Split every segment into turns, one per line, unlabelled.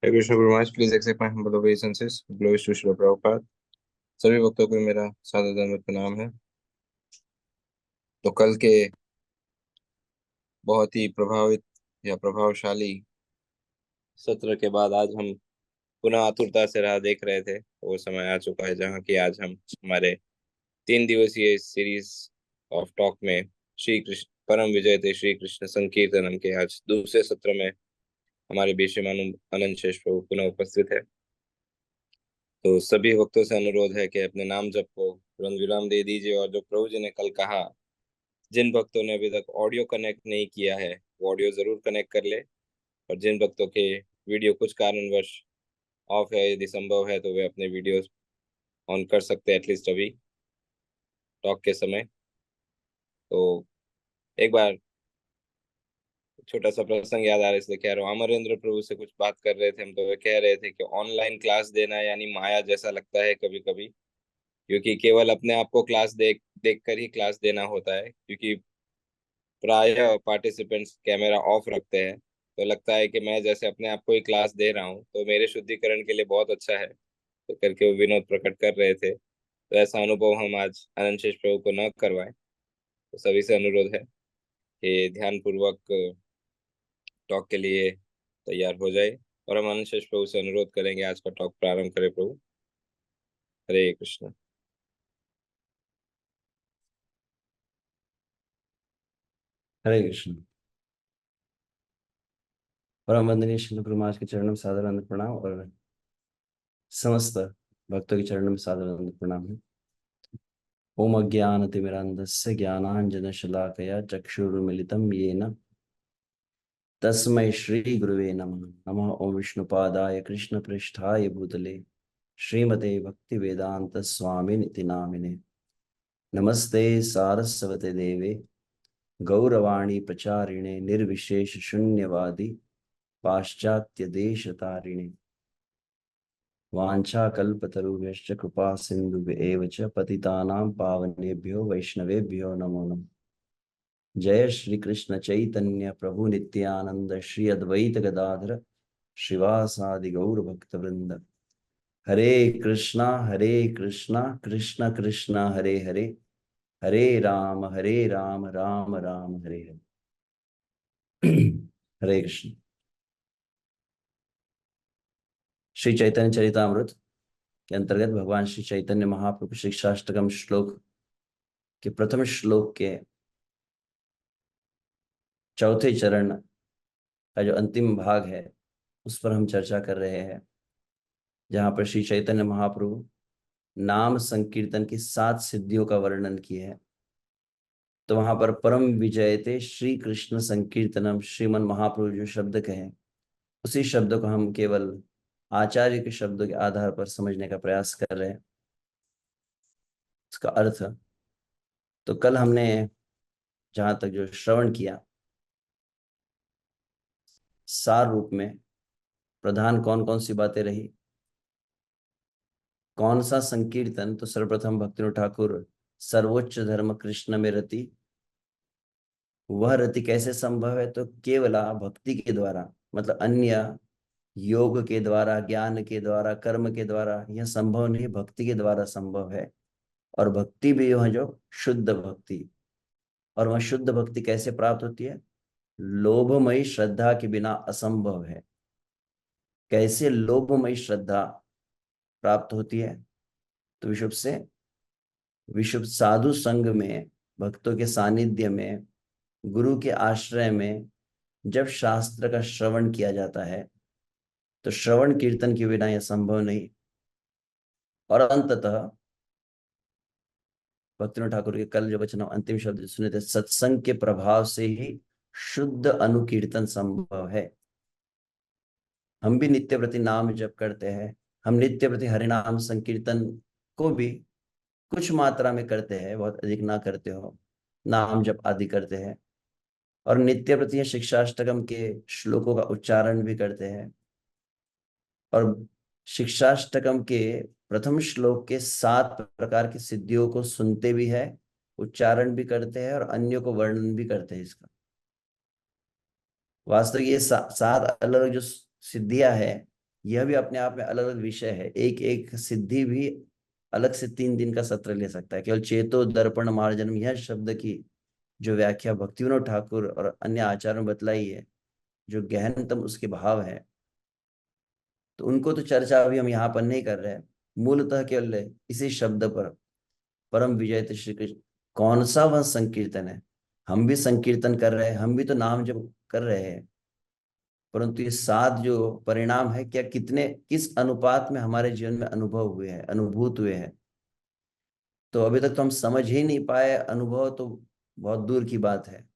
Hey Krishna Guru Maharaj, please accept my humble obeisances. Glories to Srila Prabhupada. सभी भक्तों को मेरा सादर दंडवत प्रणाम है। तो कल के बहुत ही प्रभावित या प्रभावशाली सत्र के बाद आज हम पुनः आतुरता से राह देख रहे थे। वो समय आ चुका है जहाँ की आज हम हमारे 3 दिवसीय सीरीज ऑफ टॉक में श्री कृष्ण परम विजय थे श्री कृष्ण संकीर्तनम के आज दूसरे सत्र में हमारे बीच में अनंत शेष प्रभु पुनः उपस्थित है। तो सभी भक्तों से अनुरोध है कि अपने नाम जप को तुरंत विराम दे दीजिए और जो प्रभु जी ने कल कहा, जिन भक्तों ने अभी तक ऑडियो कनेक्ट नहीं किया है वो ऑडियो जरूर कनेक्ट कर ले। और जिन भक्तों के वीडियो कुछ कारणवश ऑफ है, यदि संभव है तो वे अपने वीडियो ऑन कर सकते हैं एटलीस्ट अभी टॉक के समय। तो एक बार छोटा सा प्रसंग याद आ रहा है इसलिए कह रहा हूँ। अमरेंद्र प्रभु से कुछ बात कर रहे थे हम, तो वे कह रहे थे कि ऑनलाइन क्लास देना यानी माया जैसा लगता है कभी कभी, क्योंकि केवल अपने आप को क्लास देख देख कर ही क्लास देना होता है, क्योंकि प्राय पार्टिसिपेंट्स कैमरा ऑफ रखते हैं। तो लगता है कि मैं जैसे अपने आप को ही क्लास दे रहा हूँ, तो मेरे शुद्धिकरण के लिए बहुत अच्छा है, तो करके वो विनोद प्रकट कर रहे थे। तो ऐसा अनुभव हम आज अनंत शेष प्रभु को न करवाएं। तो सभी से अनुरोध है कि ध्यान पूर्वक टॉक के लिए तैयार हो जाए और हम अनंत शेष प्रभु से अनुरोध करेंगे आज का टॉक प्रारंभ करें। प्रभु, हरे कृष्ण।
हरे कृष्ण। परम वंदनीय श्री गुरु महाराज के चरणों में सादर वंदन प्रणाम और समस्त भक्तों के चरणों में सादर वंदन प्रणाम है। ओम अज्ञानतिमिरान्धस्य ज्ञानाञ्जनशलाकया चक्षुरुन्मिलितं येन तस्मै श्री गुरुवे नमः। नमः ओम विष्णुपादाय कृष्णपृष्ठाय भूतले श्रीमते भक्तिवेदांत स्वामिनिति नामिने। नमस्ते सारस्वते देवे गौरवाणी प्रचारिणे निर्विशेष शून्यवादी पाश्चात्य देश तारिणे। वाञ्छाकल्पतरुभ्यश्च कृपा सिन्धुभ्येव च पतितानां पावनेभ्यो वैष्णवेभ्यो नमो नमः। जय श्री कृष्ण चैतन्य प्रभु नित्यानंद श्री अद्वैत गदाधर श्रीवासादि गौर भक्त वृंद। हरे कृष्णा कृष्ण कृष्ण हरे हरे, हरे राम राम राम हरे हरे। हरे कृष्ण। श्री चैतन्य चरितामृत के अंतर्गत भगवान श्री चैतन्य महाप्रभु शिक्षाष्टकम श्लोक के प्रथम श्लोक के चौथे चरण का जो अंतिम भाग है उस पर हम चर्चा कर रहे हैं, जहां पर श्री चैतन्य महाप्रभु नाम संकीर्तन की 7 सिद्धियों का वर्णन किए हैं। तो वहां पर परम विजयते श्री कृष्ण संकीर्तनम श्रीमन महाप्रभु जो शब्द कहे, उसी शब्द को हम केवल आचार्य के शब्दों के आधार पर समझने का प्रयास कर रहे हैं, उसका अर्थ। तो कल हमने जहां तक जो श्रवण किया, सार रूप में प्रधान कौन कौन सी बातें रही, कौन सा संकीर्तन। तो सर्वप्रथम भक्तिविनोद ठाकुर सर्वोच्च धर्म कृष्ण में रति, वह रति कैसे संभव है, तो केवल भक्ति के द्वारा, मतलब अन्य योग के द्वारा, ज्ञान के द्वारा, कर्म के द्वारा यह संभव नहीं, भक्ति के द्वारा संभव है। और भक्ति भी वह जो शुद्ध भक्ति, और वह शुद्ध भक्ति कैसे प्राप्त होती है, लोभमयी श्रद्धा के बिना असंभव है। कैसे लोभमयी श्रद्धा प्राप्त होती है, तो विशुद्ध साधु संग में, भक्तों के सानिध्य में, गुरु के आश्रय में जब शास्त्र का श्रवण किया जाता है, तो श्रवण कीर्तन के बिना यह संभव नहीं। और अंततः भक्तिविनोद ठाकुर के कल जो वचन अंतिम शब्द सुने थे, सत्संग के प्रभाव से ही शुद्ध अनुकीर्तन संभव है। हम भी नित्य प्रति नाम जप करते हैं, हम नित्य प्रति हरिनाम संकीर्तन को भी कुछ मात्रा में करते हैं, बहुत अधिक ना करते हो, नाम जप आदि करते हैं, और नित्य प्रति शिक्षाष्टकम के श्लोकों का उच्चारण भी करते हैं। और शिक्षाष्टकम के प्रथम श्लोक के 7 प्रकार की सिद्धियों को सुनते भी है, उच्चारण भी करते हैं और अन्यों को वर्णन भी करते हैं इसका। वास्तव ये 7 अलग जो सिद्धियां हैं, यह भी अपने आप में अलग अलग विषय है। एक एक सिद्धि भी अलग से 3 दिन का सत्र ले सकता है। केवल चेतो दर्पण मार्जनम यह शब्द की जो व्याख्या भक्ति विनोद ठाकुर और अन्य आचार्यों ने बतलाई है, जो गहनतम उसके भाव है, तो उनको तो चर्चा अभी हम यहाँ पर नहीं कर रहे हैं। मूलतः केवल इसी शब्द पर परम विजय श्री कृष्ण, कौन सा वह संकीर्तन है। हम भी संकीर्तन कर रहे हैं, हम भी तो नाम जप कर रहे हैं, परंतु ये सात जो परिणाम है, क्या कितने किस अनुपात में हमारे जीवन में अनुभव हुए हैं, अनुभूत हुए हैं। तो अभी तक तो हम समझ ही नहीं पाए, अनुभव तो बहुत दूर की बात है।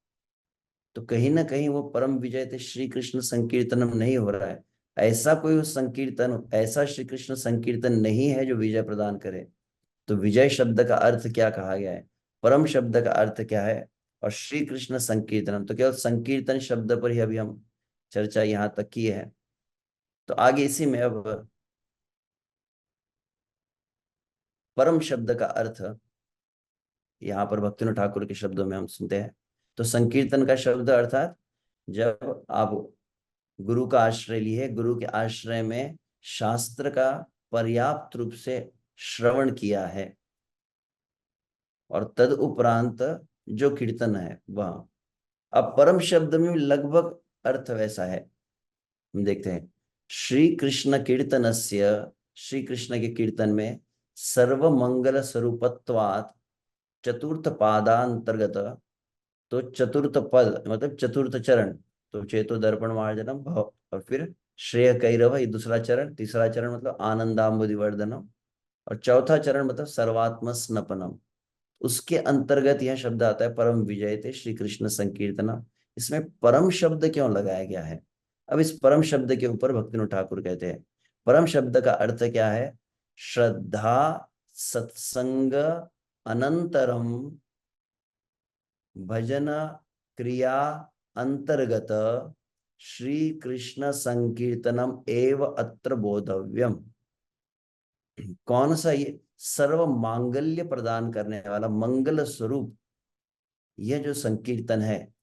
तो कहीं ना कहीं वो परम विजय थे श्री कृष्ण संकीर्तनम नहीं हो रहा है। ऐसा कोई संकीर्तन, ऐसा श्री कृष्ण संकीर्तन नहीं है जो विजय प्रदान करे। तो विजय शब्द का अर्थ क्या कहा गया है, परम शब्द का अर्थ क्या है, और श्री कृष्ण संकीर्तनम, तो केवल संकीर्तन शब्द पर ही अभी हम चर्चा यहाँ तक की है। तो आगे इसी में अब परम शब्द का अर्थ यहाँ पर भक्तिविनोद ठाकुर के शब्दों में हम सुनते हैं। तो संकीर्तन का शब्द अर्थात जब आप गुरु का आश्रय लिए, गुरु के आश्रय में शास्त्र का पर्याप्त रूप से श्रवण किया है, और तद उपरांत जो कीर्तन है वह। अब परम शब्द में लगभग अर्थ वैसा है। हम देखते हैं श्री कृष्ण कीर्तनस्य, श्री कृष्ण के कीर्तन में सर्व मंगल स्वरूपत्वात् चतुर्थ पादांतर्गत, तो चतुर्थ पद मतलब चतुर्थ चरण, तो चेतो दर्पण मार्जनम भव, और फिर श्रेय कैरव ये दूसरा चरण, तीसरा चरण मतलब आनंदाम्बुदिवर्धनम, और चौथा चरण मतलब सर्वात्म स्नपनम। उसके अंतर्गत यह शब्द आता है परम विजय थे श्री कृष्ण संकीर्तना। इसमें परम शब्द क्यों लगाया गया है। अब इस परम शब्द के ऊपर भक्तिविनोद ठाकुर कहते हैं, परम शब्द का अर्थ क्या है, श्रद्धा सत्संग अनंतरम भजन क्रिया अंतर्गत श्री कृष्ण संकीर्तनम एव अत्र बोधव्यम। कौन सा ये सर्व मांगल्य प्रदान करने वाला मंगल स्वरूप यह जो संकीर्तन है,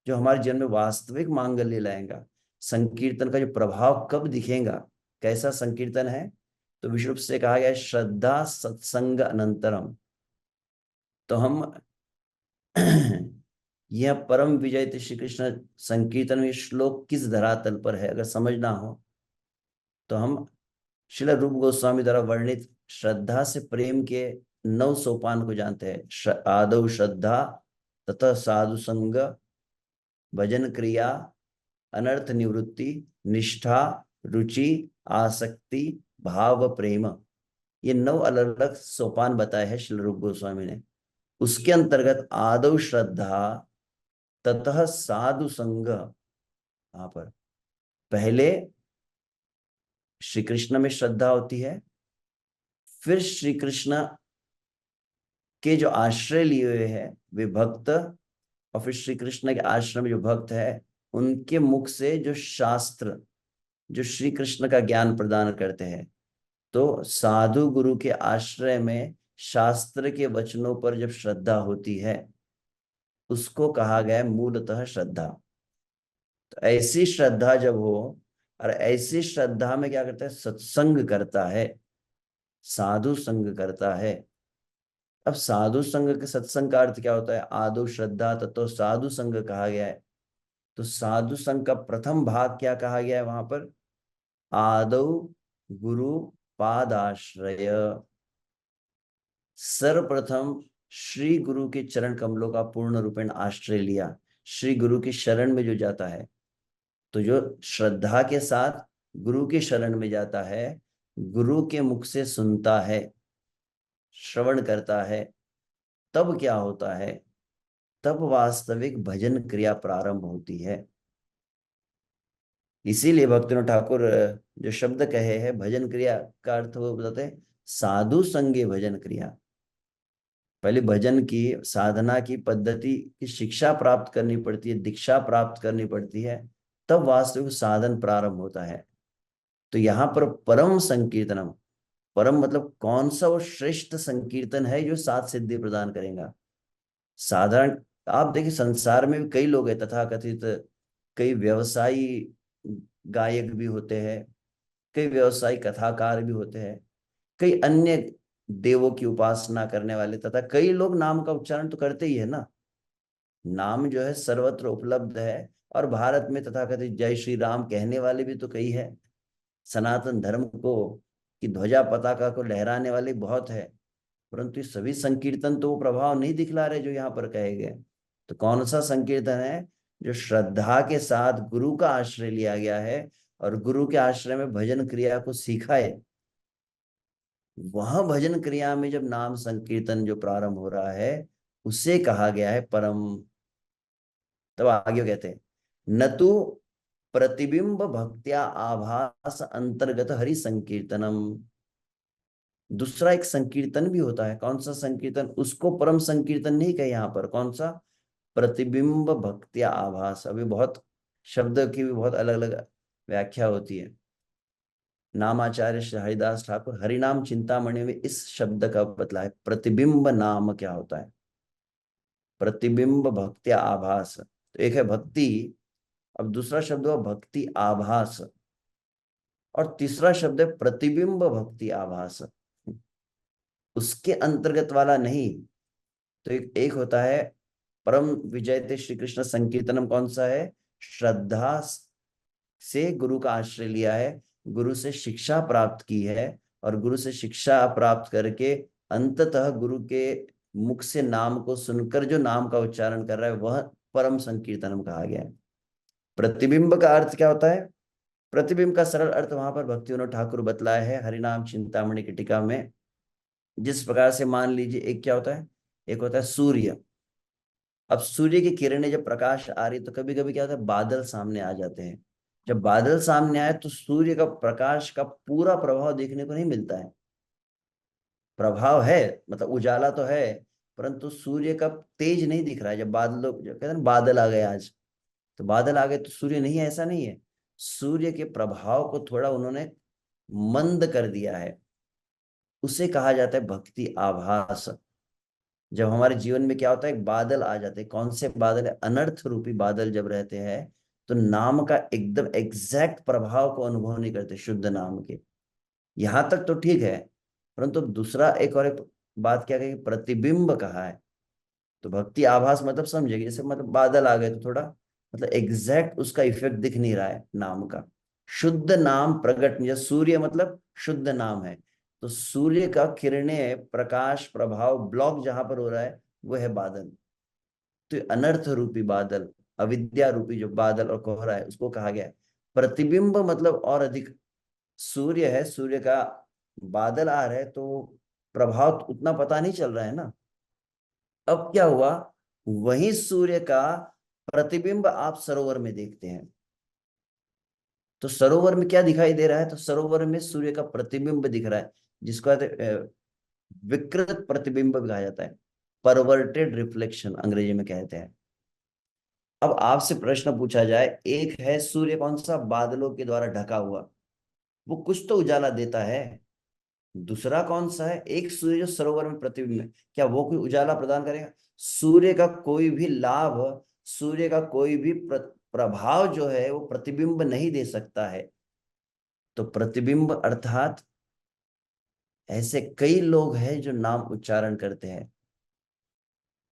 जो हमारे जीवन में वास्तविक मांगल्य लाएगा। संकीर्तन का जो प्रभाव कब दिखेगा, कैसा संकीर्तन है, तो विशुद्ध रूप से कहा गया है श्रद्धा सत्संग अनंतरम। तो हम यह परम विजय श्री कृष्ण संकीर्तन में श्लोक किस धरातल पर है, अगर समझना हो तो हम श्रील रूप गोस्वामी द्वारा वर्णित श्रद्धा से प्रेम के 9 सोपान को जानते हैं। आदौ श्रद्धा, तथा साधु संग, भजन क्रिया, अनर्थ निवृत्ति, निष्ठा, रुचि, आसक्ति, भाव प्रेम। ये 9 अलग अलग सोपान बताए हैं श्रील रूप गोस्वामी ने। उसके अंतर्गत आदौ श्रद्धा ततः साधु संग, यहाँ पर पहले श्री कृष्ण में श्रद्धा होती है, फिर श्री कृष्ण के जो आश्रय लिए हुए हैं वे भक्त, और फिर श्री कृष्ण के आश्रम में जो भक्त है उनके मुख से जो शास्त्र, जो श्री कृष्ण का ज्ञान प्रदान करते हैं। तो साधु गुरु के आश्रय में शास्त्र के वचनों पर जब श्रद्धा होती है उसको कहा गया है मूलतः श्रद्धा। तो ऐसी श्रद्धा जब हो, और ऐसी श्रद्धा में क्या करता है, सत्संग करता है, साधु संग करता है। अब साधु संग के सत्संग का अर्थ क्या होता है, आदो श्रद्धा तत्व साधु संग कहा गया है। तो साधु संग का प्रथम भाग क्या कहा गया है वहां पर, आदौ गुरु पादाश्रय। सर्वप्रथम श्री गुरु के चरण कमलों का पूर्ण रूपेण आश्रय लिया। श्री गुरु की शरण में जो जाता है, तो जो श्रद्धा के साथ गुरु के शरण में जाता है, गुरु के मुख से सुनता है, श्रवण करता है, तब क्या होता है, तब वास्तविक भजन क्रिया प्रारंभ होती है। इसीलिए भक्तिविनोद ठाकुर जो शब्द कहे हैं भजन क्रिया का अर्थ वो बताते हैं साधु संगे भजन क्रिया। पहले भजन की साधना की पद्धति की शिक्षा प्राप्त करनी पड़ती है, दीक्षा प्राप्त करनी पड़ती है, तब वास्तविक साधन प्रारंभ होता है। तो यहाँ पर परम संकीर्तनम, परम मतलब कौन सा वो श्रेष्ठ संकीर्तन है जो सात सिद्धि प्रदान करेगा। साधारण आप देखिए संसार में भी कई लोग हैं तथाकथित, कई व्यवसायी गायक भी होते हैं, कई व्यवसायी कथाकार भी होते हैं, कई अन्य देवों की उपासना करने वाले, तथा कई लोग नाम का उच्चारण तो करते ही है ना। नाम जो है सर्वत्र उपलब्ध है, और भारत में तथाकथित जय श्री राम कहने वाले भी तो कई है। सनातन धर्म को की ध्वजा पताका को लहराने वाले बहुत है, परंतु ये सभी संकीर्तन तो वो प्रभाव नहीं दिखला रहे जो यहाँ पर कहे गए। तो कौन सा संकीर्तन है जो श्रद्धा के साथ गुरु का आश्रय लिया गया है और गुरु के आश्रय में भजन क्रिया को सीखा है? वह भजन क्रिया में जब नाम संकीर्तन जो प्रारंभ हो रहा है, उसे कहा गया है परम। तब आगे कहते हैं, न तो प्रतिबिंब भक्त्या आभास अंतर्गत हरि संकीर्तनम। दूसरा एक संकीर्तन भी होता है, कौन सा संकीर्तन? उसको परम संकीर्तन नहीं कहे यहाँ पर। कौन सा? प्रतिबिंब भक्त्या आभास। अभी बहुत शब्द की भी बहुत अलग अलग व्याख्या होती है। नामाचार्य श्री हरिदास ठाकुर हरिनाम चिंतामणि में इस शब्द का बतला है, प्रतिबिंब नाम क्या होता है। प्रतिबिंब भक्त्या आभास, तो एक है भक्ति, अब दूसरा शब्द हुआ भक्ति आभास, और तीसरा शब्द है प्रतिबिंब भक्ति आभास। उसके अंतर्गत वाला नहीं। तो एक होता है परम विजयते श्री कृष्ण संकीर्तनम, कौन सा है? श्रद्धा से गुरु का आश्रय लिया है, गुरु से शिक्षा प्राप्त की है, और गुरु से शिक्षा प्राप्त करके अंततः गुरु के मुख से नाम को सुनकर जो नाम का उच्चारण कर रहा है, वह परम संकीर्तनम कहा गया है। प्रतिबिंब का अर्थ क्या होता है? प्रतिबिंब का सरल अर्थ वहां पर भक्ति विनोद ठाकुर बतलाया है हरिनाम चिंतामणि की टीका में। जिस प्रकार से मान लीजिए, एक क्या होता है? एक होता है सूर्य। अब सूर्य की किरणें जब प्रकाश आ रही तो कभी कभी क्या होता है, बादल सामने आ जाते हैं। जब बादल सामने आए तो सूर्य का प्रकाश का पूरा प्रभाव देखने को नहीं मिलता है। प्रभाव है, मतलब उजाला तो है, परंतु सूर्य का तेज नहीं दिख रहा है। जब बादलों, जब कहते हैं ना बादल आ गए आज, तो बादल आ गए तो सूर्य नहीं है, ऐसा नहीं है। सूर्य के प्रभाव को थोड़ा उन्होंने मंद कर दिया है, उसे कहा जाता है भक्ति आभास। जब हमारे जीवन में क्या होता है, बादल आ जाते हैं, कौन से बादल है? अनर्थ रूपी बादल जब रहते हैं, तो नाम का एकदम एग्जैक्ट प्रभाव को अनुभव नहीं करते शुद्ध नाम के। यहां तक तो ठीक है, परंतु दूसरा एक बात क्या कही, प्रतिबिंब कहा है। तो भक्ति आभास मतलब समझेगी, जैसे मतलब बादल आ गए तो थोड़ा मतलब एग्जैक्ट उसका इफेक्ट दिख नहीं रहा है नाम का। शुद्ध नाम प्रकट नहीं, सूर्य मतलब शुद्ध नाम है, तो सूर्य का किरणें प्रकाश प्रभाव ब्लॉक जहां पर हो रहा है, वो है बादल। तो अनर्थ रूपी बादल, अविद्या रूपी जो बादल और कोहरा है, उसको कहा गया है प्रतिबिंब। मतलब और अधिक सूर्य है, सूर्य का बादल आ रहे तो प्रभाव उतना पता नहीं चल रहा है ना। अब क्या हुआ, वही सूर्य का प्रतिबिंब आप सरोवर में देखते हैं, तो सरोवर में क्या दिखाई दे रहा है? तो सरोवर में सूर्य का प्रतिबिंब दिख रहा है, जिसको विकृत प्रतिबिंब भी कहा जाता है, परवर्टेड रिफ्लेक्शन अंग्रेजी में कहते हैं। अब आपसे प्रश्न पूछा जाए, एक है सूर्य कौन सा? बादलों के द्वारा ढका हुआ, वो कुछ तो उजाला देता है। दूसरा कौन सा है? एक सूर्य जो सरोवर में प्रतिबिंब है, क्या वो कोई उजाला प्रदान करेगा? सूर्य का कोई भी लाभ, सूर्य का कोई भी प्रभाव जो है वो प्रतिबिंब नहीं दे सकता है। तो प्रतिबिंब अर्थात ऐसे कई लोग हैं जो नाम उच्चारण करते हैं,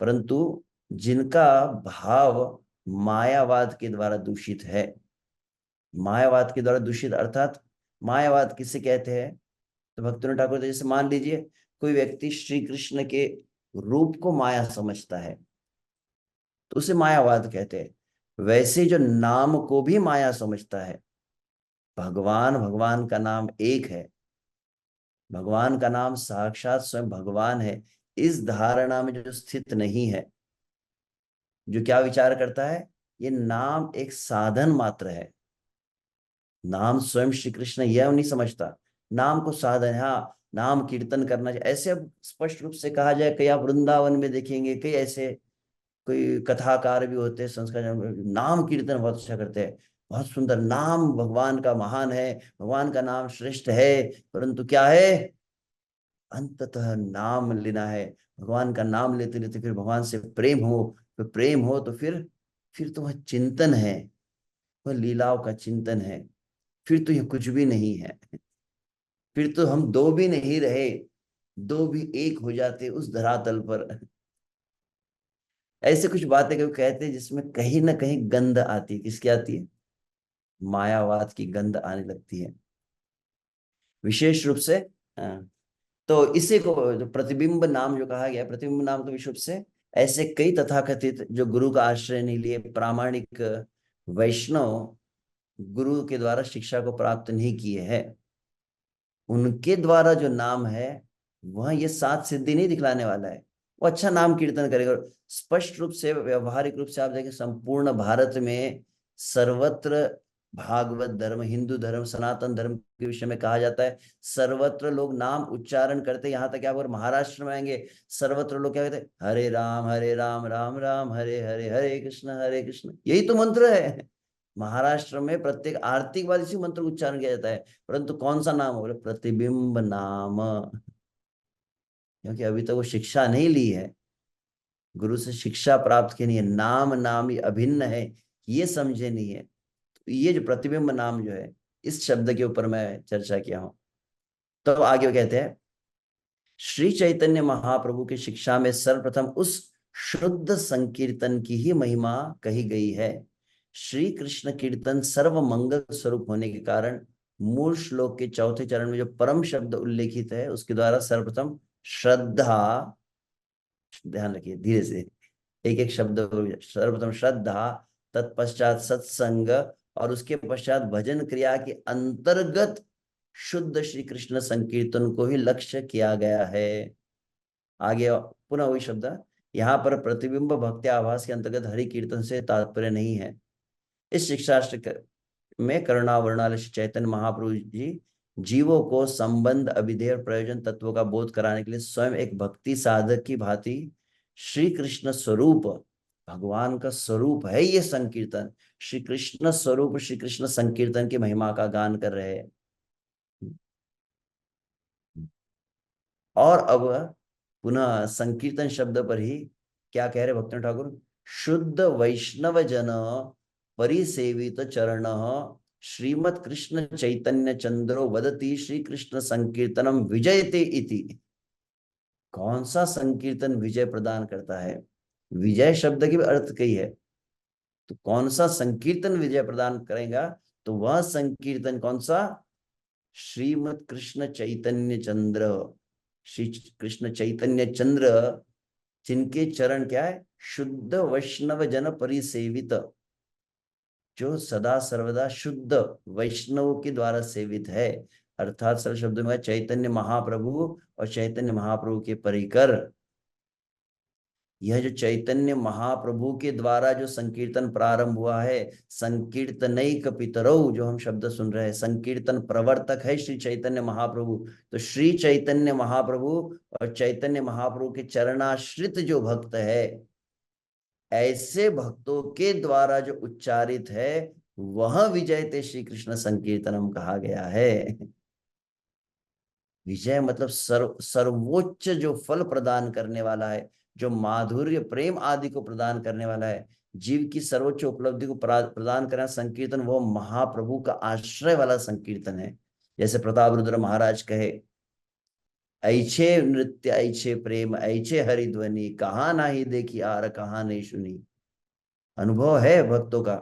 परंतु जिनका भाव मायावाद के द्वारा दूषित है। मायावाद के द्वारा दूषित अर्थात मायावाद किसे कहते हैं? तो भक्तिविनोद ठाकुर जैसे मान लीजिए, कोई व्यक्ति श्री कृष्ण के रूप को माया समझता है, तो उसे मायावाद कहते हैं। वैसे जो नाम को भी माया समझता है, भगवान, भगवान का नाम एक है, भगवान का नाम साक्षात स्वयं भगवान है, इस धारणा में जो स्थित नहीं है, जो क्या विचार करता है, ये नाम एक साधन मात्र है, नाम स्वयं श्री कृष्ण, यह नहीं समझता। नाम को साधन है, हाँ नाम कीर्तन करना चाहिए, ऐसे अब स्पष्ट रूप से कहा जाए, कई आप वृंदावन में देखेंगे, कई ऐसे कोई कथाकार भी होते हैं संस्कार, नाम कीर्तन बहुत अच्छा करते हैं, बहुत सुंदर नाम भगवान का महान है, भगवान का नाम श्रेष्ठ है, परंतु क्या है, अंततः नाम लेना है। भगवान का नाम लेते लेते फिर भगवान से प्रेम हो, फिर प्रेम हो तो फिर तो वह चिंतन है, वह लीलाओं का चिंतन है। फिर तो ये कुछ भी नहीं है, फिर तो हम दो भी नहीं रहे, दो भी एक हो जाते उस धरातल पर। ऐसे कुछ बातें कभी कहते हैं जिसमें कहीं ना कहीं गंध आती है। किसकी आती है? मायावाद की गंध आने लगती है विशेष रूप से। हाँ, तो इसी को जो प्रतिबिंब नाम जो कहा गया, प्रतिबिंब नाम तो विशुद्ध से ऐसे कई तथाकथित जो गुरु का आश्रय नहीं लिए, प्रामाणिक वैष्णव, गुरु के द्वारा शिक्षा को प्राप्त नहीं किए हैं, उनके द्वारा जो नाम है वह ये सात सिद्धि नहीं दिखलाने वाला है। वो अच्छा नाम कीर्तन करेगा। और स्पष्ट रूप से व्यवहारिक रूप से आप देखें, संपूर्ण भारत में सर्वत्र भागवत धर्म, हिंदू धर्म, सनातन धर्म के विषय में कहा जाता है, सर्वत्र लोग नाम उच्चारण करते। यहाँ तक आप अगर महाराष्ट्र में आएंगे, सर्वत्र लोग क्या कहते हैं? हरे राम राम राम हरे हरे, हरे कृष्ण, यही तो मंत्र है। महाराष्ट्र में प्रत्येक आरती के बाद इसी मंत्र का उच्चारण किया जाता है। परंतु कौन सा नाम? बोले प्रतिबिंब नाम। क्योंकि अभी तक वो शिक्षा नहीं ली है, गुरु से शिक्षा प्राप्त की नहीं है, नाम नाम ही अभिन्न है, ये समझे नहीं है। तो ये जो प्रतिबिंब नाम जो है, इस शब्द के ऊपर मैं चर्चा किया हूं। तो आगे वो कहते हैं, श्री चैतन्य महाप्रभु की शिक्षा में सर्वप्रथम उस शुद्ध संकीर्तन की ही महिमा कही गई है। श्री कृष्ण कीर्तन सर्व मंगल स्वरूप होने के कारण मूल श्लोक के चौथे चरण में जो परम शब्द उल्लेखित है, उसके द्वारा सर्वप्रथम श्रद्धा, ध्यान रखिए धीरे से, एक एक शब्द, सर्वप्रथम श्रद्धा, तत्पश्चात सत्संग, और उसके पश्चात भजन क्रिया के अंतर्गत शुद्ध श्री कृष्ण संकीर्तन को ही लक्ष्य किया गया है। आगे पुनः वही शब्द, यहाँ पर प्रतिबिंब भक्ति आभास के अंतर्गत हरि कीर्तन से तात्पर्य नहीं है। इस शिक्षाशास्त्र में करुणावर्णाल श्री चैतन्य महाप्रभु जी जीवों को संबंध, अभिधेय और प्रयोजन तत्वों का बोध कराने के लिए स्वयं एक भक्ति साधक की भांति श्री कृष्ण स्वरूप, भगवान का स्वरूप है ये संकीर्तन, श्री कृष्ण स्वरूप श्री कृष्ण संकीर्तन की महिमा का गान कर रहे हैं। और अब पुनः संकीर्तन शब्द पर ही क्या कह रहे भक्ति ठाकुर? शुद्ध वैष्णव जन परिसेवित चरण श्रीमद कृष्ण चैतन्य चंद्रो वदति श्री कृष्ण संकीर्तनम विजयते इति। कौन सा संकीर्तन विजय प्रदान करता है? विजय शब्द की भी अर्थ कही है, तो कौन सा संकीर्तन विजय प्रदान करेगा? तो वह संकीर्तन कौन सा? श्रीमद कृष्ण चैतन्य चंद्र, श्री कृष्ण चैतन्य चंद्र, जिनके चरण क्या है? शुद्ध वैष्णव जन परिसेवित, जो सदा सर्वदा शुद्ध वैष्णव के द्वारा सेवित है। अर्थात सरल शब्द में चैतन्य महाप्रभु और चैतन्य महाप्रभु के परिकर। यह जो चैतन्य महाप्रभु के द्वारा जो संकीर्तन प्रारंभ हुआ है, संकीर्तनैक पितरौ जो हम शब्द सुन रहे हैं, संकीर्तन प्रवर्तक है श्री चैतन्य महाप्रभु। तो श्री चैतन्य महाप्रभु और चैतन्य महाप्रभु के चरणाश्रित जो भक्त है, ऐसे भक्तों के द्वारा जो उच्चारित है, वह विजयते श्री कृष्ण संकीर्तनम कहा गया है। विजय मतलब सर्वोच्च जो फल प्रदान करने वाला है, जो माधुर्य प्रेम आदि को प्रदान करने वाला है, जीव की सर्वोच्च उपलब्धि को प्रदान करना संकीर्तन, वो महाप्रभु का आश्रय वाला संकीर्तन है। जैसे प्रताप रुद्र महाराज कहे, ऐछे नृत्य ऐछे प्रेम ऐछे हरिध्वनि, कहाँ नाही देखी आर कहाँ नहीं सुनी। अनुभव है भक्तों का।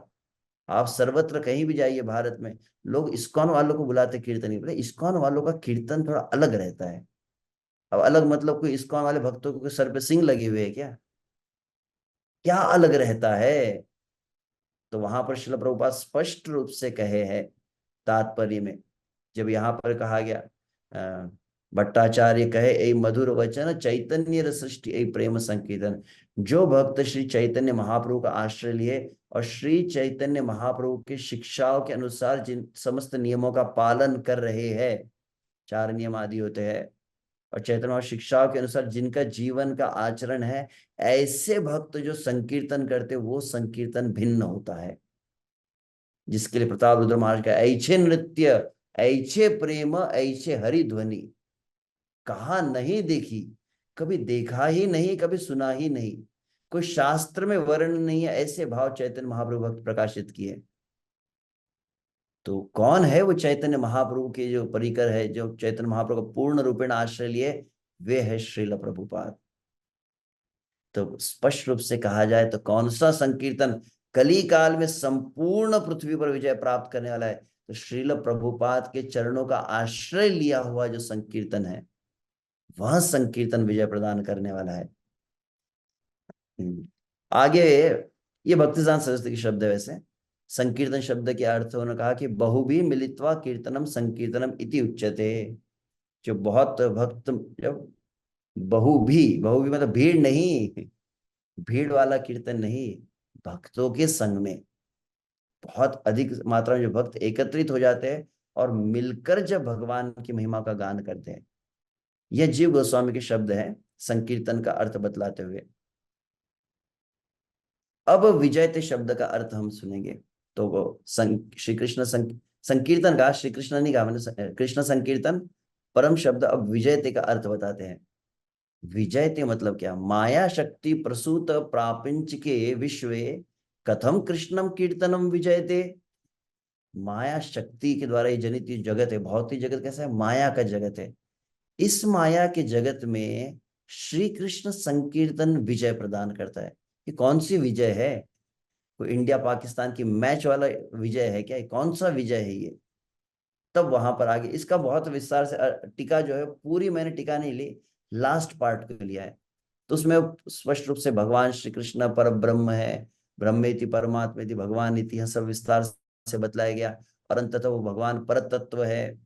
आप सर्वत्र कहीं भी जाइए भारत में, लोग इस्कॉन वालों को बुलाते कीर्तन, बोले इस्कॉन वालों का कीर्तन थोड़ा अलग रहता है। अब अलग मतलब कोई इस्कॉन वाले भक्तों के सर पे सिंग लगे हुए हैं क्या? क्या अलग रहता है? तो वहां पर श्रील प्रभुपाद स्पष्ट रूप से कहे हैं तात्पर्य में, जब यहाँ पर कहा गया भट्टाचार्य कहे, ए मधुर वचन चैतन्य रस सृष्टि ए प्रेम संकीर्तन, जो भक्त श्री चैतन्य महाप्रभु का आश्रय लिए और श्री चैतन्य महाप्रभु की शिक्षाओं के अनुसार जिन समस्त नियमों का पालन कर रहे हैं, चार नियम आदि होते हैं, और चैतन्य शिक्षाओं के अनुसार जिनका जीवन का आचरण है, ऐसे भक्त जो संकीर्तन करते, वो संकीर्तन भिन्न होता है। जिसके लिए प्रताप रुद्र महाराज का ऐछे नृत्य ऐछे प्रेम ऐछे हरि ध्वनि, कहा नहीं देखी, कभी देखा ही नहीं, कभी सुना ही नहीं, कोई शास्त्र में वर्णन नहीं है, ऐसे भाव चैतन्य महाप्रभु भक्त प्रकाशित किए। तो कौन है वो चैतन्य महाप्रभु के जो परिकर है, जो चैतन्य महाप्रभु का पूर्ण रूपेण आश्रय लिए, वे है श्रील प्रभुपाद। तो स्पष्ट रूप से कहा जाए तो कौन सा संकीर्तन कली काल में संपूर्ण पृथ्वी पर विजय प्राप्त करने वाला है, तो श्रील प्रभुपाद के चरणों का आश्रय लिया हुआ जो संकीर्तन है, वह संकीर्तन विजय प्रदान करने वाला है। आगे ये भक्तिदान सरस्वती की शब्द है। वैसे संकीर्तन शब्द के अर्थ उन्होंने कहा कि बहुभी मिलित्वा कीर्तनम संकीर्तनम इति उच्यते। जो बहुत भक्त, जब बहु भी मतलब भीड़ नहीं, भीड़ वाला कीर्तन नहीं, भक्तों के संग में बहुत अधिक मात्रा में जो भक्त एकत्रित हो जाते हैं और मिलकर जब भगवान की महिमा का गान करते हैं, यह जीव गोस्वामी के शब्द हैं संकीर्तन का अर्थ बतलाते हुए। अब विजयते शब्द का अर्थ हम सुनेंगे। तो वो श्री कृष्ण संकीर्तन का, श्री कृष्ण नहीं कहा मैंने, कृष्ण संकीर्तन परम शब्द। अब विजयते का अर्थ बताते हैं। विजयते मतलब क्या? माया शक्ति प्रसूत प्रापंच के विश्वे कथम कृष्णम कीर्तनम विजयते। माया शक्ति के द्वारा ये जनित जगत है, भौतिक जगत कैसा है? माया का जगत है। इस माया के जगत में श्री कृष्ण संकीर्तन विजय प्रदान करता है। ये कौन सी विजय है? कोई इंडिया पाकिस्तान की मैच वाला विजय है क्या? कौन सा विजय है ये? तब वहां पर आगे इसका बहुत विस्तार से टीका जो है, पूरी मैंने टीका नहीं ली, लास्ट पार्ट को लिया है। तो उसमें स्पष्ट रूप से भगवान श्री कृष्ण पर ब्रह्म है, ब्रह्मेति परमात्मेति भगवान इति, यह सब विस्तार से बतलाया गया। और अंततः वो भगवान पर तत्व है।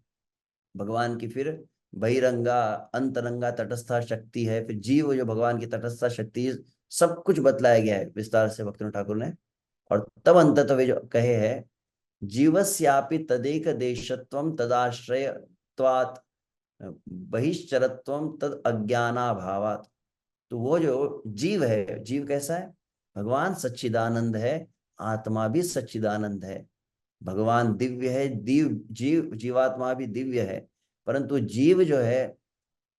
भगवान की फिर बहिरंगा अंतरंगा तटस्था शक्ति है, फिर जीव जो भगवान की तटस्था शक्ति है, सब कुछ बतलाया गया है विस्तार से भक्ति ठाकुर ने। और तब अंततः वे जो कहे है, जीवस्यापि तदेक देशत्वम तदाश्रयत्वात् बहिश्चरत्वम तद अज्ञानाभावात्। तो वो जो जीव है, जीव कैसा है? भगवान सच्चिदानंद है, आत्मा भी सच्चिदानंद है। भगवान दिव्य है, जीवात्मा भी दिव्य है। परंतु जीव जो है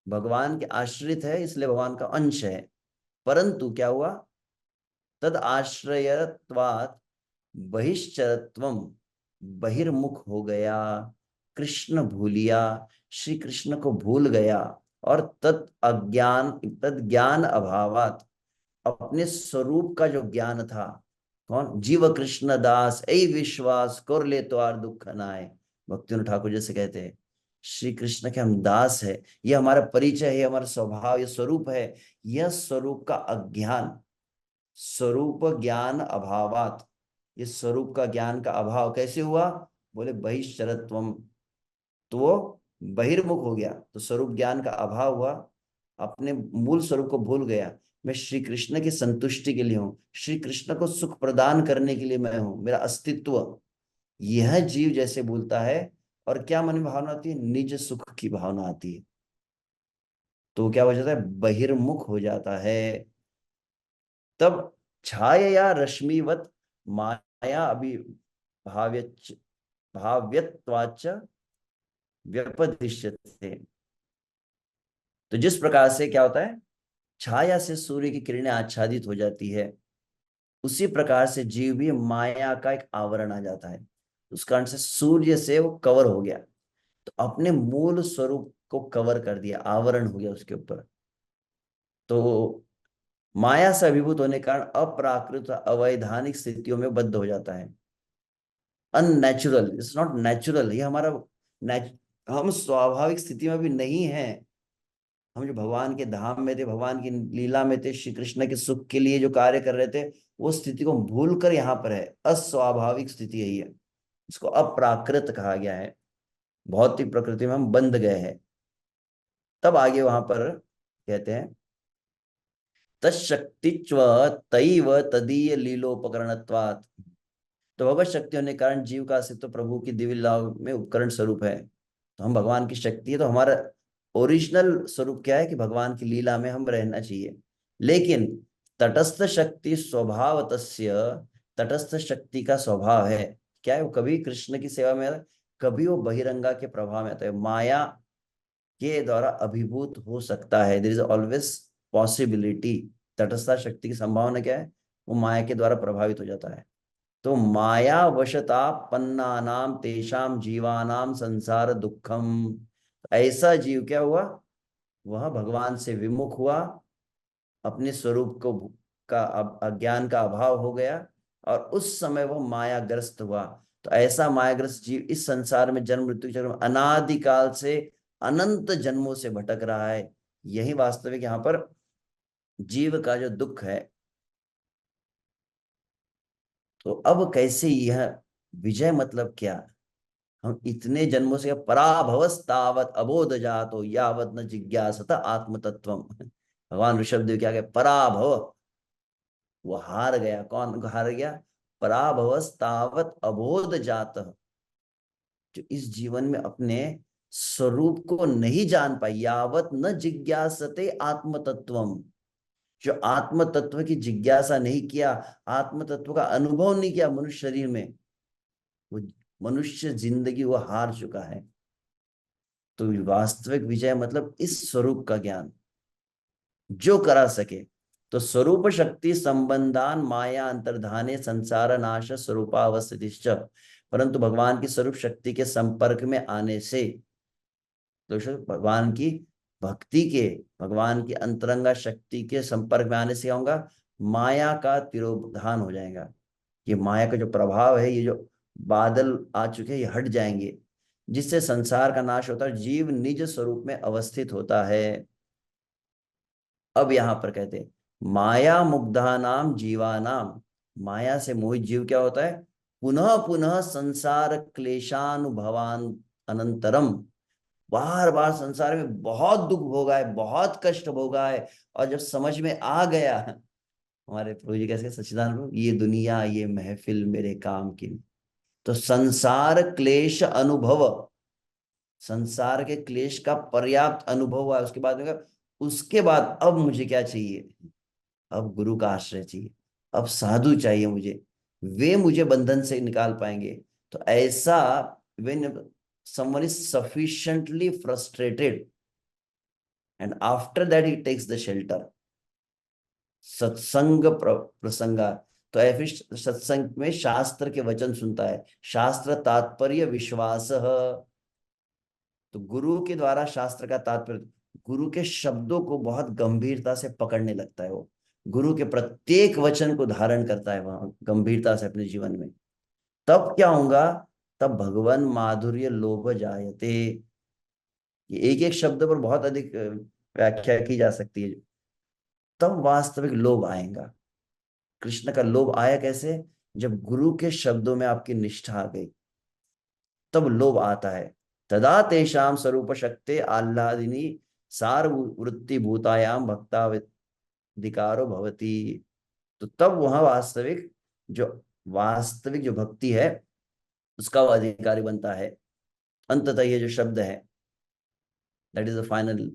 भगवान के आश्रित है, इसलिए भगवान का अंश है। परंतु क्या हुआ? तद आश्रयत्वात् बहिश्चरत्वम, बहिर्मुख हो गया, कृष्ण भूलिया, श्री कृष्ण को भूल गया। और तद ज्ञान अभावात, अपने स्वरूप का जो ज्ञान था, कौन? जीव कृष्ण दास ऐ विश्वास कर ले तो आर दुख नाय। भक्ति ठाकुर जैसे कहते हैं, श्री कृष्ण के हम दास है, ये हमारा परिचय है, हमारा स्वभाव, ये स्वरूप है। यह स्वरूप का अज्ञान, स्वरूप ज्ञान अभावात, इस स्वरूप का ज्ञान का अभाव कैसे हुआ? बोले बहिश्चरत्वम, तो वो बहिर्मुख हो गया, तो स्वरूप ज्ञान का अभाव हुआ, अपने मूल स्वरूप को भूल गया। मैं श्री कृष्ण की संतुष्टि के लिए हूं, श्री कृष्ण को सुख प्रदान करने के लिए मैं हूं, मेरा अस्तित्व, यह जीव जैसे बोलता है। और क्या मन में भावना आती है? निज सुख की भावना आती है। तो वो क्या हो जाता है? बहिर्मुख हो जाता है। तब छाया रश्मिवत माया अभी भाव्य भाव्यत्वाच व्यपदिश्यते। तो जिस प्रकार से क्या होता है, छाया से सूर्य की किरणें आच्छादित हो जाती है, उसी प्रकार से जीव भी माया का एक आवरण आ जाता है। उस कारण से सूर्य से वो कवर हो गया, तो अपने मूल स्वरूप को कवर कर दिया, आवरण हो गया उसके ऊपर। तो माया से अभिभूत होने के कारण अप्राकृत अवैधानिक स्थितियों में बद्ध हो जाता है। अननेचुरल, इट्स नॉट नेचुरल, ये हमारा हम स्वाभाविक स्थिति में भी नहीं है। हम जो भगवान के धाम में थे, भगवान की लीला में थे, श्री कृष्ण के सुख के लिए जो कार्य कर रहे थे, वो स्थिति को भूल कर यहाँ पर है। अस्वाभाविक स्थिति यही है, इसको अप्राकृत कहा गया है। भौतिक प्रकृति में हम बंध गए हैं। तब आगे वहां पर कहते हैं, तत्शक्तित्व तैव तदीय लीलोपकरणत्वात्। तो भगवत शक्ति होने के कारण जीव का अस्तित्व प्रभु की दिव्य लीला में उपकरण स्वरूप है। तो हम भगवान की शक्ति है, तो हमारा ओरिजिनल स्वरूप क्या है कि भगवान की लीला में हम रहना चाहिए। लेकिन तटस्थ शक्ति स्वभाव तस्य, तटस्थ शक्ति का स्वभाव है क्या है? वो कभी कृष्ण की सेवा में आता है, कभी वो बहिरंगा के प्रभाव में आता है, माया के द्वारा अभिभूत हो सकता है। There is always possibility. तटस्थ शक्ति की संभावना क्या है? वो माया के द्वारा प्रभावित हो जाता है। तो माया वशता पन्ना नाम तेषाम जीवानाम संसार दुखम। ऐसा जीव क्या हुआ, वह भगवान से विमुख हुआ, अपने स्वरूप को का अज्ञान का अभाव हो गया, और उस समय वह मायाग्रस्त हुआ। तो ऐसा मायाग्रस्त जीव इस संसार में जन्म मृत्यु चक्र में अनादिकाल से अनंत जन्मों से भटक रहा है। यही वास्तविक यहाँ पर जीव का जो दुख है। तो अब कैसे यह विजय मतलब क्या, हम इतने जन्मों से पराभवस्तावत अबोध जातो यावत न जिज्ञासत आत्म तत्वम। भगवान ऋषभदेव क्या कहे, पराभव, वो हार गया। कौन हार गया, पराभवस्तावत अबोध जात, जो इस जीवन में अपने स्वरूप को नहीं जान पाई, यावत न जिज्ञासते आत्म तत्वम, जो आत्म तत्व की जिज्ञासा नहीं किया, आत्म तत्व का अनुभव नहीं किया मनुष्य शरीर में, वो मनुष्य जिंदगी वो हार चुका है। तो वास्तविक विजय मतलब इस स्वरूप का ज्ञान जो करा सके। तो स्वरूप शक्ति संबंधान माया अंतर्धाने संसार नाश स्वरूपावस्थितिश्च। परंतु भगवान की स्वरूप शक्ति के संपर्क में आने से, तो भगवान की भक्ति के, भगवान की अंतरंगा शक्ति के संपर्क में आने से क्या होगा, माया का तिरोधान हो जाएगा। ये माया का जो प्रभाव है, ये जो बादल आ चुके हैं, ये हट जाएंगे, जिससे संसार का नाश होता है, जीव निज स्वरूप में अवस्थित होता है। अब यहां पर कहते हैं माया मुग्धा नाम जीवानाम, माया से मोहित जीव क्या होता है, पुनः पुनः संसार क्लेशानुभवान अनंतरम, बार बार संसार में बहुत दुख भोगा है, बहुत कष्ट भोगा है, और जब समझ में आ गया, हमारे प्रभु जी कैसे सच्चिदानंद प्रभु, ये दुनिया ये महफिल मेरे काम की नहीं। तो संसार क्लेश अनुभव, संसार के क्लेश का पर्याप्त अनुभव हुआ, उसके बाद में उसके बाद अब मुझे क्या चाहिए, अब गुरु का आश्रय चाहिए, अब साधु चाहिए मुझे, वे मुझे बंधन से निकाल पाएंगे। तो ऐसा, when someone is sufficiently frustrated and after that he takes the shelter, सत्संग प्रसंगा, तो ऐसे सत्संग में शास्त्र के वचन सुनता है, शास्त्र तात्पर्य विश्वास, तो गुरु के द्वारा शास्त्र का तात्पर्य, गुरु के शब्दों को बहुत गंभीरता से पकड़ने लगता है, वो गुरु के प्रत्येक वचन को धारण करता है वहां गंभीरता से अपने जीवन में। तब क्या होगा, तब भगवान माधुर्य लोभ जायते। ये एक एक शब्द पर बहुत अधिक व्याख्या की जा सकती है। तब वास्तविक लोभ आएगा। कृष्ण का लोभ आया कैसे, जब गुरु के शब्दों में आपकी निष्ठा आ गई, तब लोभ आता है। तदा तेषाम स्वरूप शक्ति आह्लादिनी सार वृत्ति भूतायाम भक्ताधिकारो भवती। तो तब वहां वास्तविक जो भक्ति है, उसका वो अधिकारी बनता है। अंततः ये जो शब्द है, that is the final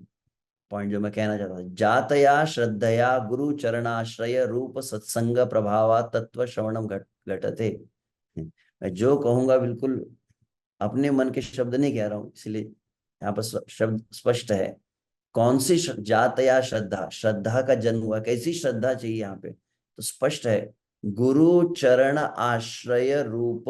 point जो मैं कहना चाहता हूँ, जातया श्रद्धया गुरु चरणाश्रय रूप सत्संग प्रभावा तत्व श्रवणम घटते। मैं जो कहूंगा बिल्कुल अपने मन के शब्द नहीं कह रहा हूं, इसलिए यहाँ पर शब्द स्पष्ट है। कौन सी जातया श्रद्धा, श्रद्धा का जन्म हुआ, कैसी श्रद्धा चाहिए यहाँ पे, तो स्पष्ट है, गुरु चरण आश्रय रूप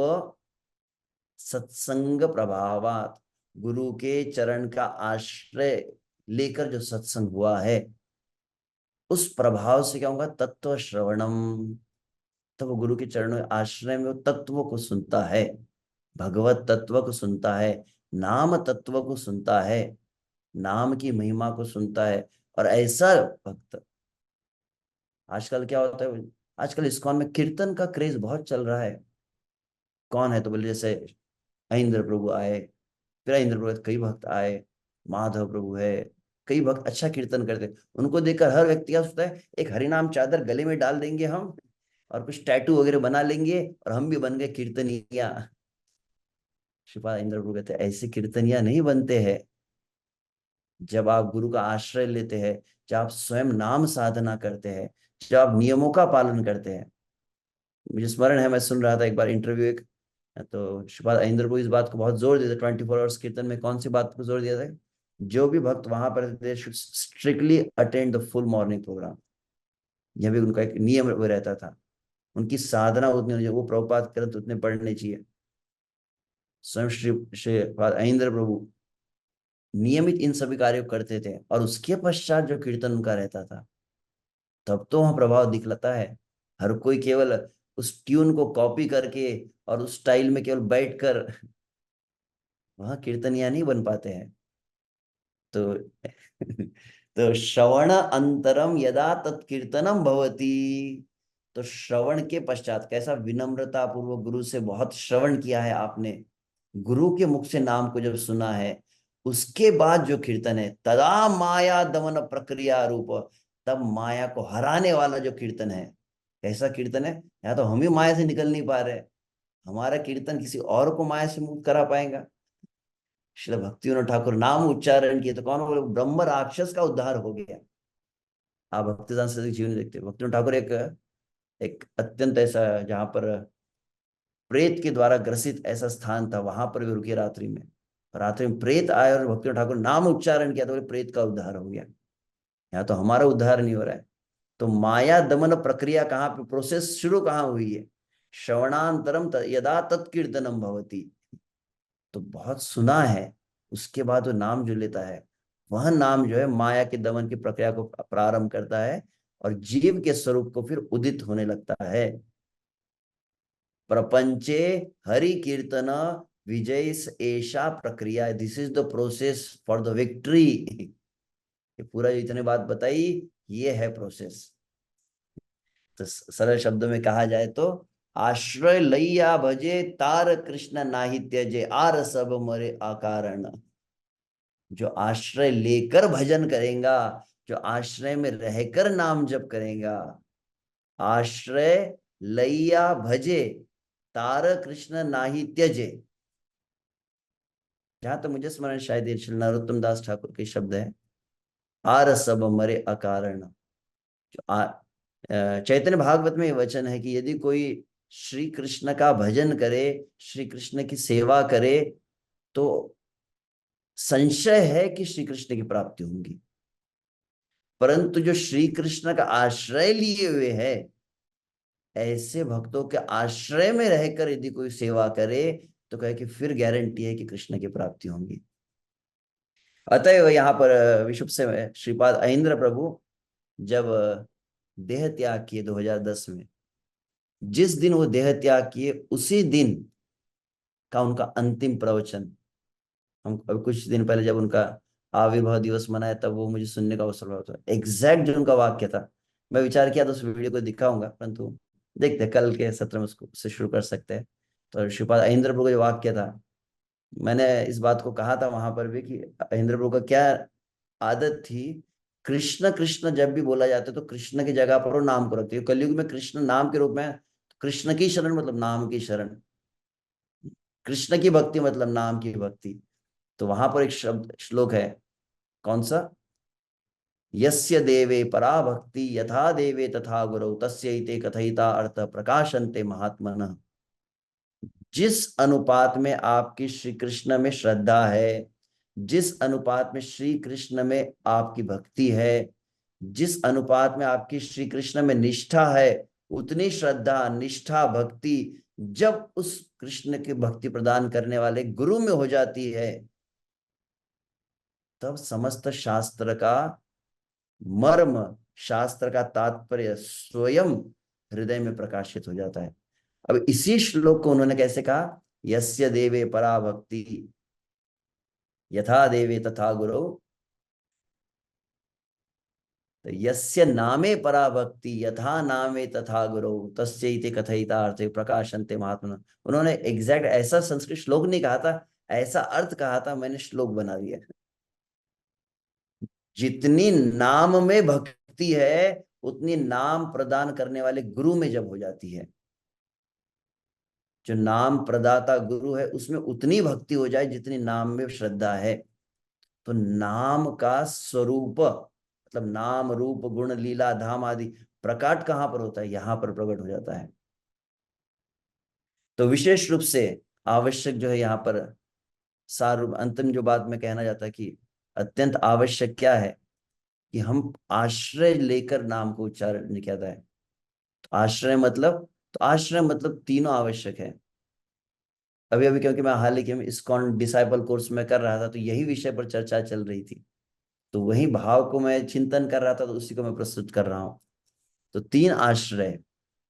सत्संग प्रभावात, गुरु के चरण का आश्रय लेकर जो सत्संग हुआ है, उस प्रभाव से क्या होगा, तत्व श्रवणम, तो वो गुरु के चरणों आश्रय में वो तत्वों को सुनता है, भगवत तत्व को सुनता है, नाम तत्व को सुनता है, नाम की महिमा को सुनता है। और ऐसा भक्त, आजकल क्या होता है, आजकल इस्कॉन में कीर्तन का क्रेज बहुत चल रहा है। कौन है, तो बोले जैसे इंद्र प्रभु आए, फिर इंद्र प्रभु कई भक्त आए, माधव प्रभु है, कई भक्त अच्छा कीर्तन करते हैं। उनको देखकर हर व्यक्ति क्या सोचता है, एक हरिनाम चादर गले में डाल देंगे हम, और कुछ टैटू वगैरह बना लेंगे, और हम भी बन गए कीर्तनिया। श्रीपाद इंद्र प्रभु कहते हैं, ऐसे कीर्तनिया नहीं बनते हैं। जब आप गुरु का आश्रय लेते हैं, जब आप स्वयं नाम साधना करते हैं, जब आप नियमों का पालन करते हैं। मुझे स्मरण है, मैं सुन रहा था एक बार इंटरव्यू एक, तो श्रीपाद इंद्र प्रभु इस बात को बहुत जोर देते, 24 आवर्स कीर्तन में कौन सी बात को जोर दिया था, जो भी भक्त वहां पर they should strictly attend the full morning programme. यह भी उनका एक नियम रहता था। उनकी साधना उतनी होनी चाहिए, वो प्रभुपाद ग्रंथ उतने पढ़ने चाहिए। स्वयं श्री श्री ऐन्द्र प्रभु नियमित इन सभी कार्यों करते थे, और उसके पश्चात जो कीर्तन उनका रहता था, तब तो वहां प्रभाव दिखलाता है। हर कोई केवल उस ट्यून को कॉपी करके और उस स्टाइल में केवल बैठकर वहां कीर्तनिया नहीं बन पाते हैं। तो तो श्रवण अंतरम यदा तत्कीर्तनम भवती, तो श्रवण के पश्चात, कैसा विनम्रता पूर्वक गुरु से बहुत श्रवण किया है आपने, गुरु के मुख से नाम को जब सुना है, उसके बाद जो कीर्तन है, तदा माया दमन प्रक्रिया रूप, तब माया को हराने वाला जो कीर्तन है, कैसा कीर्तन है। या तो हम ही माया से निकल नहीं पा रहे, हमारा कीर्तन किसी और को माया से मुक्त करा पाएगा। श्रील भक्तिविनोद ठाकुर नाम उच्चारण किए तो कौन बोले, ब्रह्म राक्षस का उद्धार हो गया। आप भक्तिदान से जीवन देखते हो, भक्तिविनोद ठाकुर एक एक अत्यंत ऐसा, जहां पर प्रेत के द्वारा ग्रसित ऐसा स्थान था, वहां पर भी रुके रात्रि में। रात्रि में प्रेत आए और भक्तिविनोद ठाकुर नाम उच्चारण किया तो बोले प्रेत का उद्धार हो गया। यहाँ तो हमारा उद्धार नहीं हो रहा है। तो माया दमन प्रक्रिया कहाँ पे, प्रोसेस शुरू कहाँ हुई है, श्रवणांतरम यदा तत्कीर्तनम भवती। तो बहुत सुना है, उसके बाद वो नाम जो लेता है, वह नाम जो है माया के दमन की प्रक्रिया को प्रारंभ करता है, और जीव के स्वरूप को फिर उदित होने लगता है। प्रपंचे हरि कीर्तन विजय ऐसा प्रक्रिया, this is the process for the victory. ये पूरा जो इतने बात बताई, ये है प्रोसेस। तो सरल शब्दों में कहा जाए तो, आश्रय लैया भजे तार कृष्ण नाहि त्यजे, आर सब मरे अकारण। जो आश्रय लेकर भजन करेगा, जो आश्रय में रहकर नाम जप करेगा, आश्रय लैया भजे तार कृष्ण नाहि त्यजे। जहां तो मुझे स्मरण, शायद ये श्री नरोत्तम दास ठाकुर के शब्द है, आर सब मरे अकारण। जो चैतन्य भागवत में ये वचन है कि यदि कोई श्री कृष्ण का भजन करे, श्री कृष्ण की सेवा करे, तो संशय है कि श्री कृष्ण की प्राप्ति होगी। परंतु जो श्री कृष्ण का आश्रय लिए हुए है, ऐसे भक्तों के आश्रय में रहकर यदि कोई सेवा करे, तो कहे कि फिर गारंटी है कि कृष्ण की प्राप्ति होगी। अतएव यहाँ पर विशुभ से श्रीपाद ऐन्द्र प्रभु जब देह त्याग किए 2010 में, जिस दिन वो देह त्याग किए उसी दिन का उनका अंतिम प्रवचन, हम अभी कुछ दिन पहले जब उनका आविर्भाव दिवस मनाया, तब वो मुझे सुनने का अवसर हुआ था। एग्जैक्ट जो उनका वाक्य था, मैं विचार किया तो उस वीडियो को दिखाऊंगा, परंतु देखते हैं कल के सत्र में उसको उससे शुरू कर सकते हैं। तो श्रीपाद ऐन्द्र प्रभु का जो वाक्य था, मैंने इस बात को कहा था वहां पर भी कि ऐन्द्र प्रभु का क्या आदत थी, कृष्ण कृष्ण जब भी बोला जाता है तो कृष्ण की जगह पर वो नाम को रखते हैं। कलयुग में कृष्ण नाम के रूप में, कृष्ण की शरण मतलब नाम की शरण, कृष्ण की भक्ति मतलब नाम की भक्ति। तो वहां पर एक शब्द श्लोक है, कौन सा, यस्य देवे परा भक्ति यथा देवे तथा गुरु तस्यैते कथयिता अर्थ प्रकाशन्ते महात्मनः। जिस अनुपात में आपकी श्री कृष्ण में श्रद्धा है, जिस अनुपात में श्री कृष्ण में आपकी भक्ति है, जिस अनुपात में आपकी श्री कृष्ण में निष्ठा है, उतनी श्रद्धा निष्ठा भक्ति जब उस कृष्ण की भक्ति प्रदान करने वाले गुरु में हो जाती है, तब समस्त शास्त्र का मर्म, शास्त्र का तात्पर्य स्वयं हृदय में प्रकाशित हो जाता है। अब इसी श्लोक को उन्होंने कैसे कहा, यस्य देवे परा भक्ति यथा देवे तथा गुरु, तो यस्य नामे परा भक्ति यथा नामे तथा गुरु तस्यैते कथयिता अर्थ प्रकाशन्ते महात्मा। उन्होंने एग्जैक्ट ऐसा संस्कृत श्लोक नहीं कहा था, ऐसा अर्थ कहा था, मैंने श्लोक बना दिया। जितनी नाम में भक्ति है, उतनी नाम प्रदान करने वाले गुरु में जब हो जाती है, जो नाम प्रदाता गुरु है उसमें उतनी भक्ति हो जाए जितनी नाम में श्रद्धा है। तो नाम का स्वरूप मतलब नाम रूप गुण लीला धाम आदि प्रकट कहां पर होता है, यहां पर प्रकट हो जाता है। तो विशेष रूप से आवश्यक जो है यहाँ पर सार अंतिम जो बात में कहना जाता है कि अत्यंत आवश्यक क्या है, कि हम आश्रय लेकर नाम को उच्चारण किया जाए। तो आश्रय मतलब तो आश्रय मतलब तीनों आवश्यक है। अभी अभी क्योंकि मैं हाल ही में इस्कॉन डिसाइपल कोर्स में कर रहा था, तो यही विषय पर चर्चा चल रही थी, तो वही भाव को मैं चिंतन कर रहा था, तो उसी को मैं प्रस्तुत कर रहा हूँ। तो तीन आश्रय।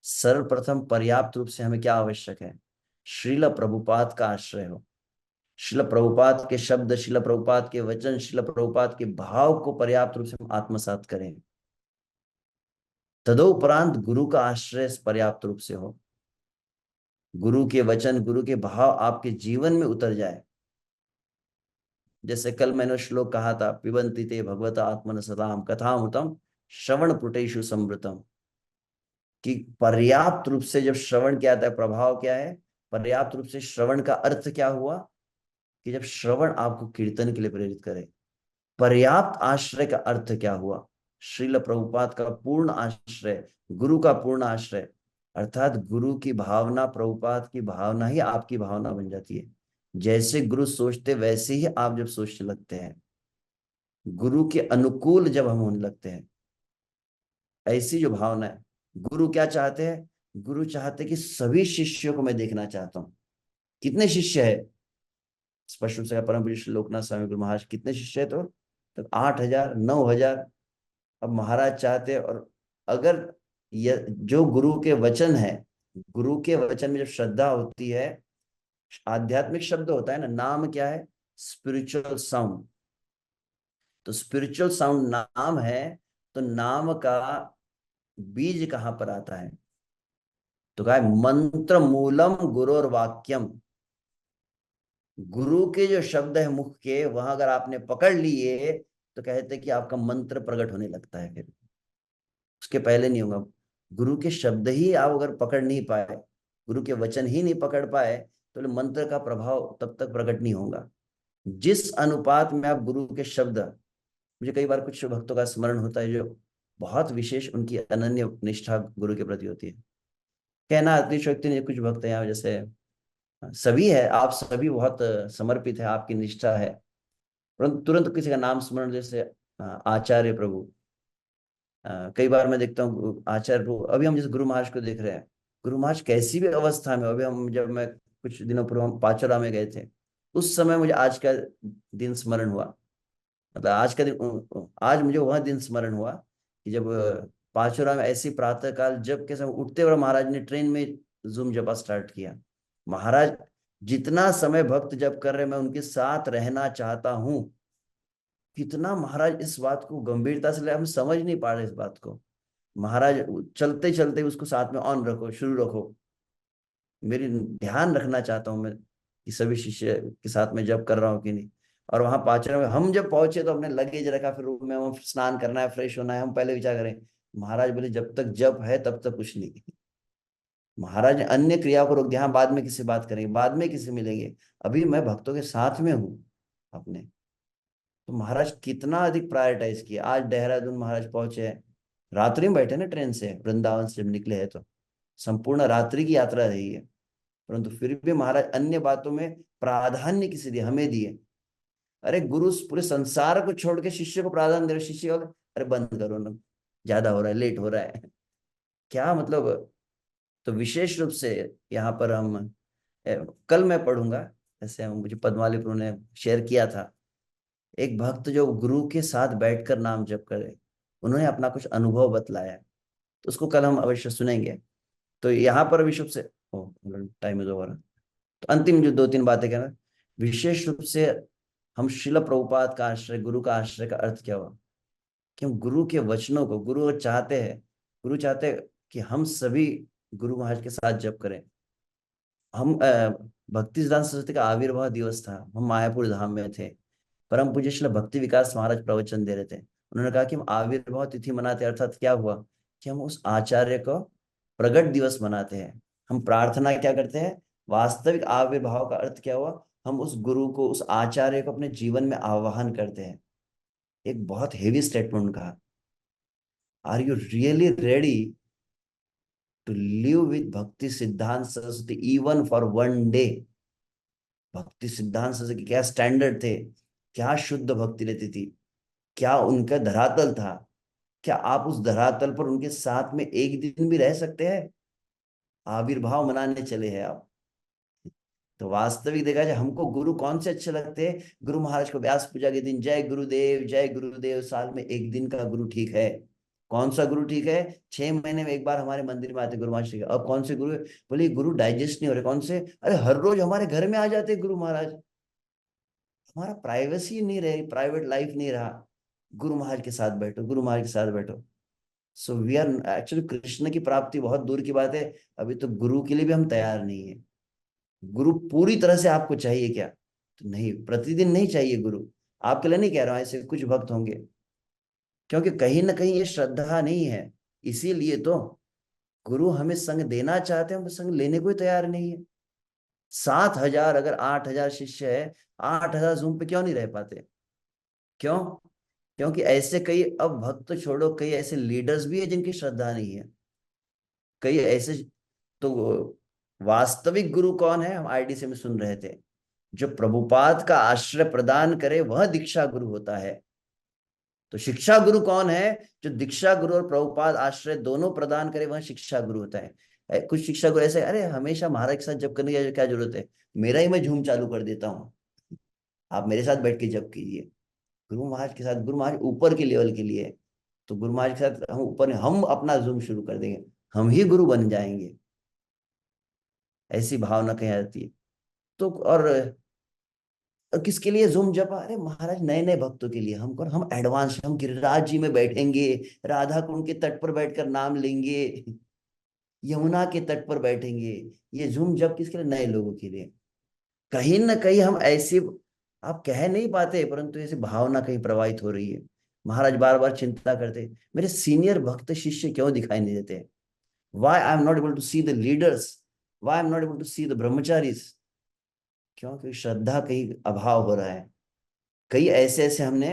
सर्वप्रथम पर्याप्त रूप से हमें क्या आवश्यक है? श्रील प्रभुपाद का आश्रय हो। शिल प्रभुपाद के शब्द, शिल प्रभुपाद के वचन, शिल प्रभुपाद के भाव को पर्याप्त रूप से हम आत्मसात करें। तदोपरांत गुरु का आश्रय पर्याप्त रूप से हो। गुरु के वचन, गुरु के भाव आपके जीवन में उतर जाए। जैसे कल मैंने श्लोक कहा था, पिबन्ति ते भगवता आत्मन सताम कथामृतम श्रवण पुटेषु समृतम, कि पर्याप्त रूप से जब श्रवण किया जाता है, प्रभाव क्या है? पर्याप्त रूप से श्रवण का अर्थ क्या हुआ? कि जब श्रवण आपको कीर्तन के लिए प्रेरित करे। पर्याप्त आश्रय का अर्थ क्या हुआ? श्रील प्रभुपाद का पूर्ण आश्रय, गुरु का पूर्ण आश्रय, अर्थात गुरु की भावना, प्रभुपाद की भावना ही आपकी भावना बन जाती है। जैसे गुरु सोचते वैसे ही आप जब सोचने लगते हैं, गुरु के अनुकूल जब हम होने लगते हैं, ऐसी जो भावना है। गुरु क्या चाहते हैं? गुरु चाहते कि सभी शिष्यों को मैं देखना चाहता हूं। कितने शिष्य है? स्पष्ट रूप से परम पूज्य श्री लोकनाथ स्वामी गुरु महाराज कितने शिष्य है? तो 8,000, 9,000। अब महाराज चाहते हैं, और अगर जो गुरु के वचन है, गुरु के वचन में जब श्रद्धा होती है, आध्यात्मिक शब्द होता है ना, नाम क्या है? Spiritual sound. तो स्पिरिचुअल साउंड नाम है। तो नाम का बीज कहां पर आता है? तो कहा है, मंत्र मूलम गुरोर वाक्यम। गुरु के जो शब्द है मुख के, वहां अगर आपने पकड़ लिए, तो कहते हैं कि आपका मंत्र प्रकट होने लगता है। फिर उसके पहले नहीं होगा। गुरु के शब्द ही आप अगर पकड़ नहीं पाए, गुरु के वचन ही नहीं पकड़ पाए, तो मंत्र का प्रभाव तब तक प्रकट नहीं होगा। जिस अनुपात में आप गुरु के शब्द, मुझे कई बार कुछ भक्तों का स्मरण होता है जो बहुत विशेष, उनकी अनन्य निष्ठा गुरु के प्रति होती है। कहना अतिशयोक्ति नहीं, कुछ भक्त यहाँ जैसे सभी है, आप सभी बहुत समर्पित है, आपकी निष्ठा है, परंतु तुरंत किसी का नाम स्मरण, जैसे आचार्य प्रभु। कई बार मैं देखता हूँ आचार्य प्रभु, अभी हम जैसे गुरु महाराज को देख रहे हैं, गुरु महाराज कैसी भी अवस्था में, अभी हम जब मैं कुछ दिनों पूर्व हम पाचोरा में गए थे, उस समय मुझे आज का दिन स्मरण हुआ। मतलब आज का दिन, आज मुझे वह दिन स्मरण हुआ कि जब पाचोरा में ऐसी प्रातः काल जब के समय उठते हुए महाराज ने ट्रेन में जूम जपा स्टार्ट किया। महाराज जितना समय भक्त जप कर रहे, मैं उनके साथ रहना चाहता हूँ। कितना महाराज इस बात को गंभीरता से ले, हम समझ नहीं पा रहे इस बात को। महाराज चलते चलते उसको साथ में ऑन रखो, शुरू रखो। मेरी ध्यान रखना चाहता हूँ मैं कि सभी शिष्य के साथ में जब कर रहा हूँ कि नहीं। और वहां पाचन में हम जब पहुंचे, तो हमने लगेज रखा, फिर रूम में हम स्नान करना है, फ्रेश होना है, हम पहले विचार करें। महाराज बोले जब तक जप है तब तक कुछ नहीं। महाराज ने अन्य क्रिया को रोक दिया, हाँ बाद में किसी बात करेंगे, बाद में किसी मिलेंगे, अभी मैं भक्तों के साथ में हूँ अपने। तो महाराज कितना अधिक प्रायोरिटाइज किया। आज देहरादून महाराज पहुंचे हैं, रात्रि में बैठे ना ट्रेन से, वृंदावन से जब निकले हैं, तो संपूर्ण रात्रि की यात्रा रही है, परंतु फिर भी महाराज अन्य बातों में प्राधान्य किसे दिए? हमें दिए। अरे गुरु पूरे संसार को छोड़ के शिष्य को प्राधान्य दे रहे, शिष्य को अरे बंद करो ना, ज्यादा हो रहा है, लेट हो रहा है। क्या मतलब? तो विशेष रूप से यहाँ पर हम कल मैं पढ़ूंगा, जैसे मुझे पद्माली प्रभु ने शेयर किया था, एक भक्त जो गुरु के साथ बैठकर नाम जप करे, उन्होंने अपना कुछ अनुभव बतलाया है, तो उसको कल हम अवश्य सुनेंगे। तो यहाँ पर विशुभ से, ओ टाइम इज ओवर। तो अंतिम जो दो तीन बातें कहना, विशेष रूप से हम शिल प्रभुपाद का आश्रय, गुरु का आश्रय का अर्थ क्या हुआ? कि हम गुरु के वचनों को, गुरु चाहते हैं, गुरु चाहते हैं कि हम सभी गुरु महाराज के साथ जप करें। हम भक्ति सिद्धांत सरस्वती का आविर्भाव दिवस था, हम मायापुर धाम में थे, परम पूज्य श्री भक्ति विकास महाराज प्रवचन दे रहे थे। उन्होंने कहा कि हम आविर्भाव तिथि मनाते हैं, अर्थात क्या हुआ कि हम उस आचार्य को प्रगट दिवस मनाते हैं। हम प्रार्थना क्या करते हैं? वास्तविक आविर्भाव का अर्थ क्या हुआ? हम उस गुरु को, उस आचार्य को अपने जीवन में आवाहन करते हैं। एक बहुत हेवी स्टेटमेंट कहा, are you really ready to live with Bhakti Siddhanta Saraswati even for one day? Bhakti Siddhanta Saraswati के क्या स्टैंडर्ड थे, क्या शुद्ध भक्ति लेती थी, क्या उनका धरातल था। क्या आप उस धरातल पर उनके साथ में एक दिन भी रह सकते हैं? आविर्भाव मनाने चले हैं आप। तो वास्तविक देखा जाए हमको गुरु कौन से अच्छे लगते हैं? गुरु महाराज को व्यास पूजा के दिन जय गुरुदेव, साल में एक दिन का गुरु ठीक है। कौन सा गुरु ठीक है? 6 महीने में एक बार हमारे मंदिर में आते गुरु महाराज ठीक है। अब कौन से गुरु है? बोले गुरु डाइजेस्ट नहीं हो रहे। कौन से? अरे हर रोज हमारे घर में आ जाते गुरु महाराज। हमारा प्राइवेसी नहीं रही, प्राइवेट लाइफ नहीं रहा। गुरु महाराज के साथ बैठो, गुरु महाराज के साथ बैठो। So we are actually, Krishna की प्राप्ति बहुत दूर की बात है, अभी तो गुरु के लिए भी हम तैयार नहीं है। गुरु पूरी तरह से आपको चाहिए क्या? तो नहीं, प्रतिदिन नहीं चाहिए गुरु। आपके लिए नहीं कह रहा हूं, ऐसे कुछ भक्त होंगे, क्योंकि कहीं ना कहीं ये श्रद्धा नहीं है। इसीलिए तो गुरु हमें संग देना चाहते हैं, हम संग लेने को ही तैयार नहीं है। 7,000 अगर 8,000 शिष्य है, 8,000 जूम पे क्यों नहीं रह पाते? क्यों? क्योंकि ऐसे कई, अब भक्त तो छोड़ो, कई ऐसे लीडर्स भी है जिनकी श्रद्धा नहीं है। कई ऐसे, तो वास्तविक गुरु कौन है? हम आईडी से में सुन रहे थे, जो प्रभुपाद का आश्रय प्रदान करे वह दीक्षा गुरु होता है। तो शिक्षा गुरु कौन है? जो दीक्षा गुरु और प्रभुपाद आश्रय दोनों प्रदान करे वह शिक्षा गुरु होता है। कुछ शिक्षा गुरु ऐसे, अरे हमेशा महाराज के साथ जप करने की क्या जरूरत है, मेरा ही मैं झूम चालू कर देता हूँ, आप मेरे साथ बैठ के जप कीजिए। गुरु महाराज के साथ, गुरु महाराज ऊपर के लेवल के लिए, तो गुरु महाराज के साथ हम ऊपर, हम अपना जूम शुरू कर देंगे, हम ही गुरु बन जाएंगे। ऐसी भावना कहीं आती है। तो और किसके लिए जूम जपा? अरे महाराज नए नए भक्तों के लिए। हम एडवांस, हम गिरिराज जी में बैठेंगे, राधा कुंड के तट पर बैठकर नाम लेंगे, यमुना के तट पर बैठेंगे। ये जूम जप किसके लिए? नए लोगों के लिए। कहीं ना कहीं हम ऐसी, आप कह नहीं पाते, परंतु ऐसी भावना कहीं प्रवाहित हो रही है। महाराज बार बार चिंता करते, मेरे सीनियर भक्त शिष्य क्यों दिखाई नहीं देते? Why I am not able to see the leaders, why I am not able to see the ब्रह्मचारीज? क्योंकि श्रद्धा कहीं अभाव हो रहा है। कई ऐसे ऐसे हमने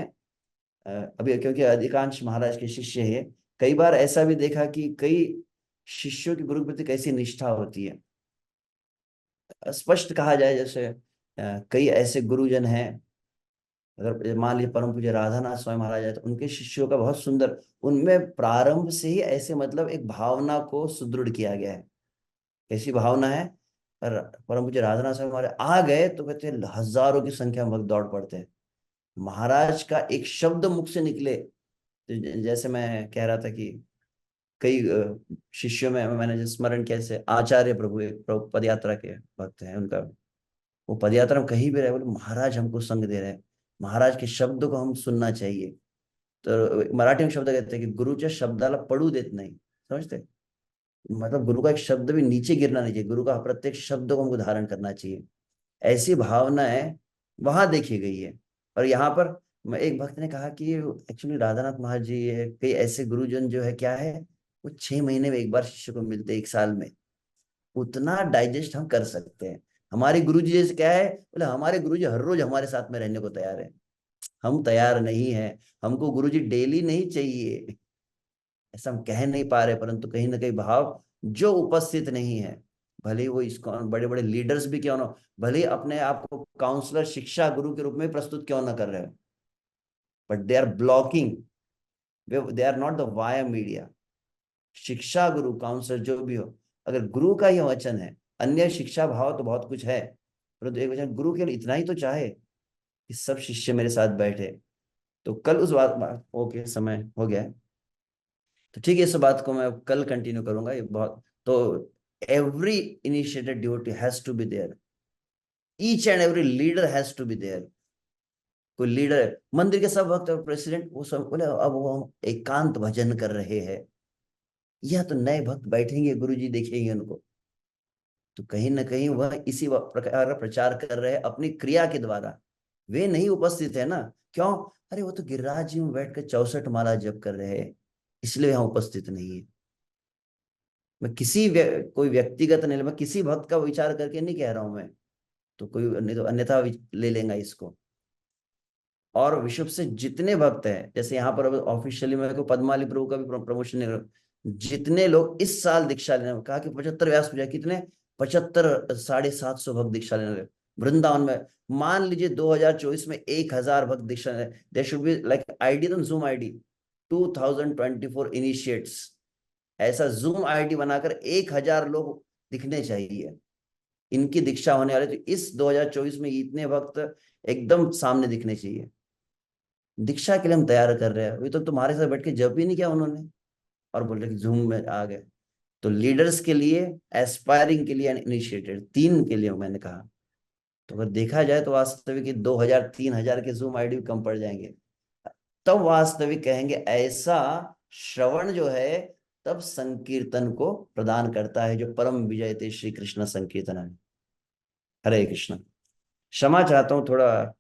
अभी, क्योंकि अधिकांश महाराज के शिष्य है, कई बार ऐसा भी देखा कि कई शिष्यों की गुरु के प्रति कैसी निष्ठा होती है। स्पष्ट कहा जाए, जैसे कई ऐसे गुरुजन हैं, अगर मान लीजिए परम पूज्य राधानाथ स्वामी महाराज है, तो उनके शिष्यों का बहुत सुंदर, उनमें प्रारंभ से ही ऐसे मतलब एक भावना को सुदृढ़ किया गया है। कैसी भावना है? परम पूज्य राधानाथ स्वामी महाराज आ गए तो कहते हैं हजारों की संख्या में भक्त दौड़ पड़ते हैं। महाराज का एक शब्द मुख से निकले, तो जैसे मैं कह रहा था कि कई शिष्यों में मैंने जो स्मरण किया, जैसे आचार्य प्रभु, एक प्रभु पद यात्रा के भक्त हैं, उनका वो पद यात्रा में कहीं भी रहे, बोले महाराज हमको संग दे रहे हैं, महाराज के शब्द को हम सुनना चाहिए। तो मराठी में शब्द कहते हैं कि गुरुच्या शब्दाला पडू देत नाही, समझते? मतलब गुरु का एक शब्द भी नीचे गिरना नहीं चाहिए, गुरु का प्रत्येक शब्द को हमको धारण करना चाहिए। ऐसी भावना है, वहां देखी गई है। और यहाँ पर एक भक्त ने कहा कि एक्चुअली राधानाथ महाराज जी है, कई ऐसे गुरुजन जो है क्या है, वो 6 महीने में एक बार शिष्य को मिलते, एक साल में उतना डाइजेस्ट हम कर सकते हैं। हमारे गुरु जी जैसे क्या है, बोले हमारे गुरु जी हर रोज हमारे साथ में रहने को तैयार है। हम तैयार नहीं है, हमको गुरु जी डेली नहीं चाहिए। ऐसा हम कह नहीं पा रहे, परंतु कहीं ना कहीं भाव जो उपस्थित नहीं है, भले ही वो इसको बड़े बड़े लीडर्स भी क्यों ना, भले ही अपने आप को काउंसलर, शिक्षा गुरु के रूप में प्रस्तुत क्यों ना कर रहे हो, but they are blocking, they are not the via media. शिक्षा गुरु, काउंसलर जो भी हो, अगर गुरु का यह वचन है, अन्य शिक्षा भाव तो बहुत कुछ है, परंतु एक वचन गुरु केवल इतना ही तो चाहे कि सब शिष्य मेरे साथ बैठे। तो कल उस बात, ओके समय हो गया है, तो ठीक है, इस बात को मैं कल कंटिन्यू करूंगा। ये बहुत, तो every initiated devotee has to be there, each and every leader has to be there. कोई लीडर है, मंदिर के सब भक्त और प्रेसिडेंट वो सब बोले अब वो हम एकांत भजन कर रहे हैं, यह तो नए भक्त बैठेंगे, गुरु जी देखेंगे उनको, तो कहीं ना कहीं वह इसी प्रकार का प्रचार कर रहे हैं अपनी क्रिया के द्वारा। वे नहीं उपस्थित है ना, क्यों? अरे वो तो गिरिराज जी में बैठ कर 64 माला जप कर रहे हैं, इसलिए यहाँ उपस्थित नहीं है। मैं कोई व्यक्तिगत नहीं, मैं किसी भक्त का विचार करके नहीं कह रहा हूं मैं, तो कोई नहीं तो अन्यथा ले लेगा इसको। और विश्व से जितने भक्त हैं, जैसे यहाँ पर ऑफिशियली मेरे को पद्माली प्रभु का भी प्रमोशन नहीं कर, जितने लोग इस साल दीक्षा लेने, कहा कि 75 व्यास पूजा, कितने 75 750 भक्त दीक्षा लेने लगे वृंदावन में। मान लीजिए 2024 में 1,000 भक्त दीक्षा लेने, there should be like ID, zoom ID 2024 initiates, ऐसा जूम आईडी बनाकर 1,000 लोग दिखने चाहिए। इनकी दीक्षा होने वाले तो इस 2024 में इतने भक्त एकदम सामने दिखने चाहिए। दीक्षा के लिए हम तैयार कर रहे हैं, अभी तो तुम्हारे साथ बैठ के जप ही नहीं किया उन्होंने, और बोल रहे कि जूम में आ गए। तो लीडर्स के लिए, एस्पायरिंग के लिए एंड इनिशिएटेड, तीन के लिए मैंने कहा। तो अगर देखा जाए तो वास्तविक 2000 3000 के जूम आईडी कम पड़ जाएंगे। तब वास्तविक कहेंगे ऐसा श्रवण जो है तब संकीर्तन को प्रदान करता है, जो परम विजय थे श्री कृष्ण संकीर्तन है। हरे कृष्ण। क्षमा चाहता हूँ, थोड़ा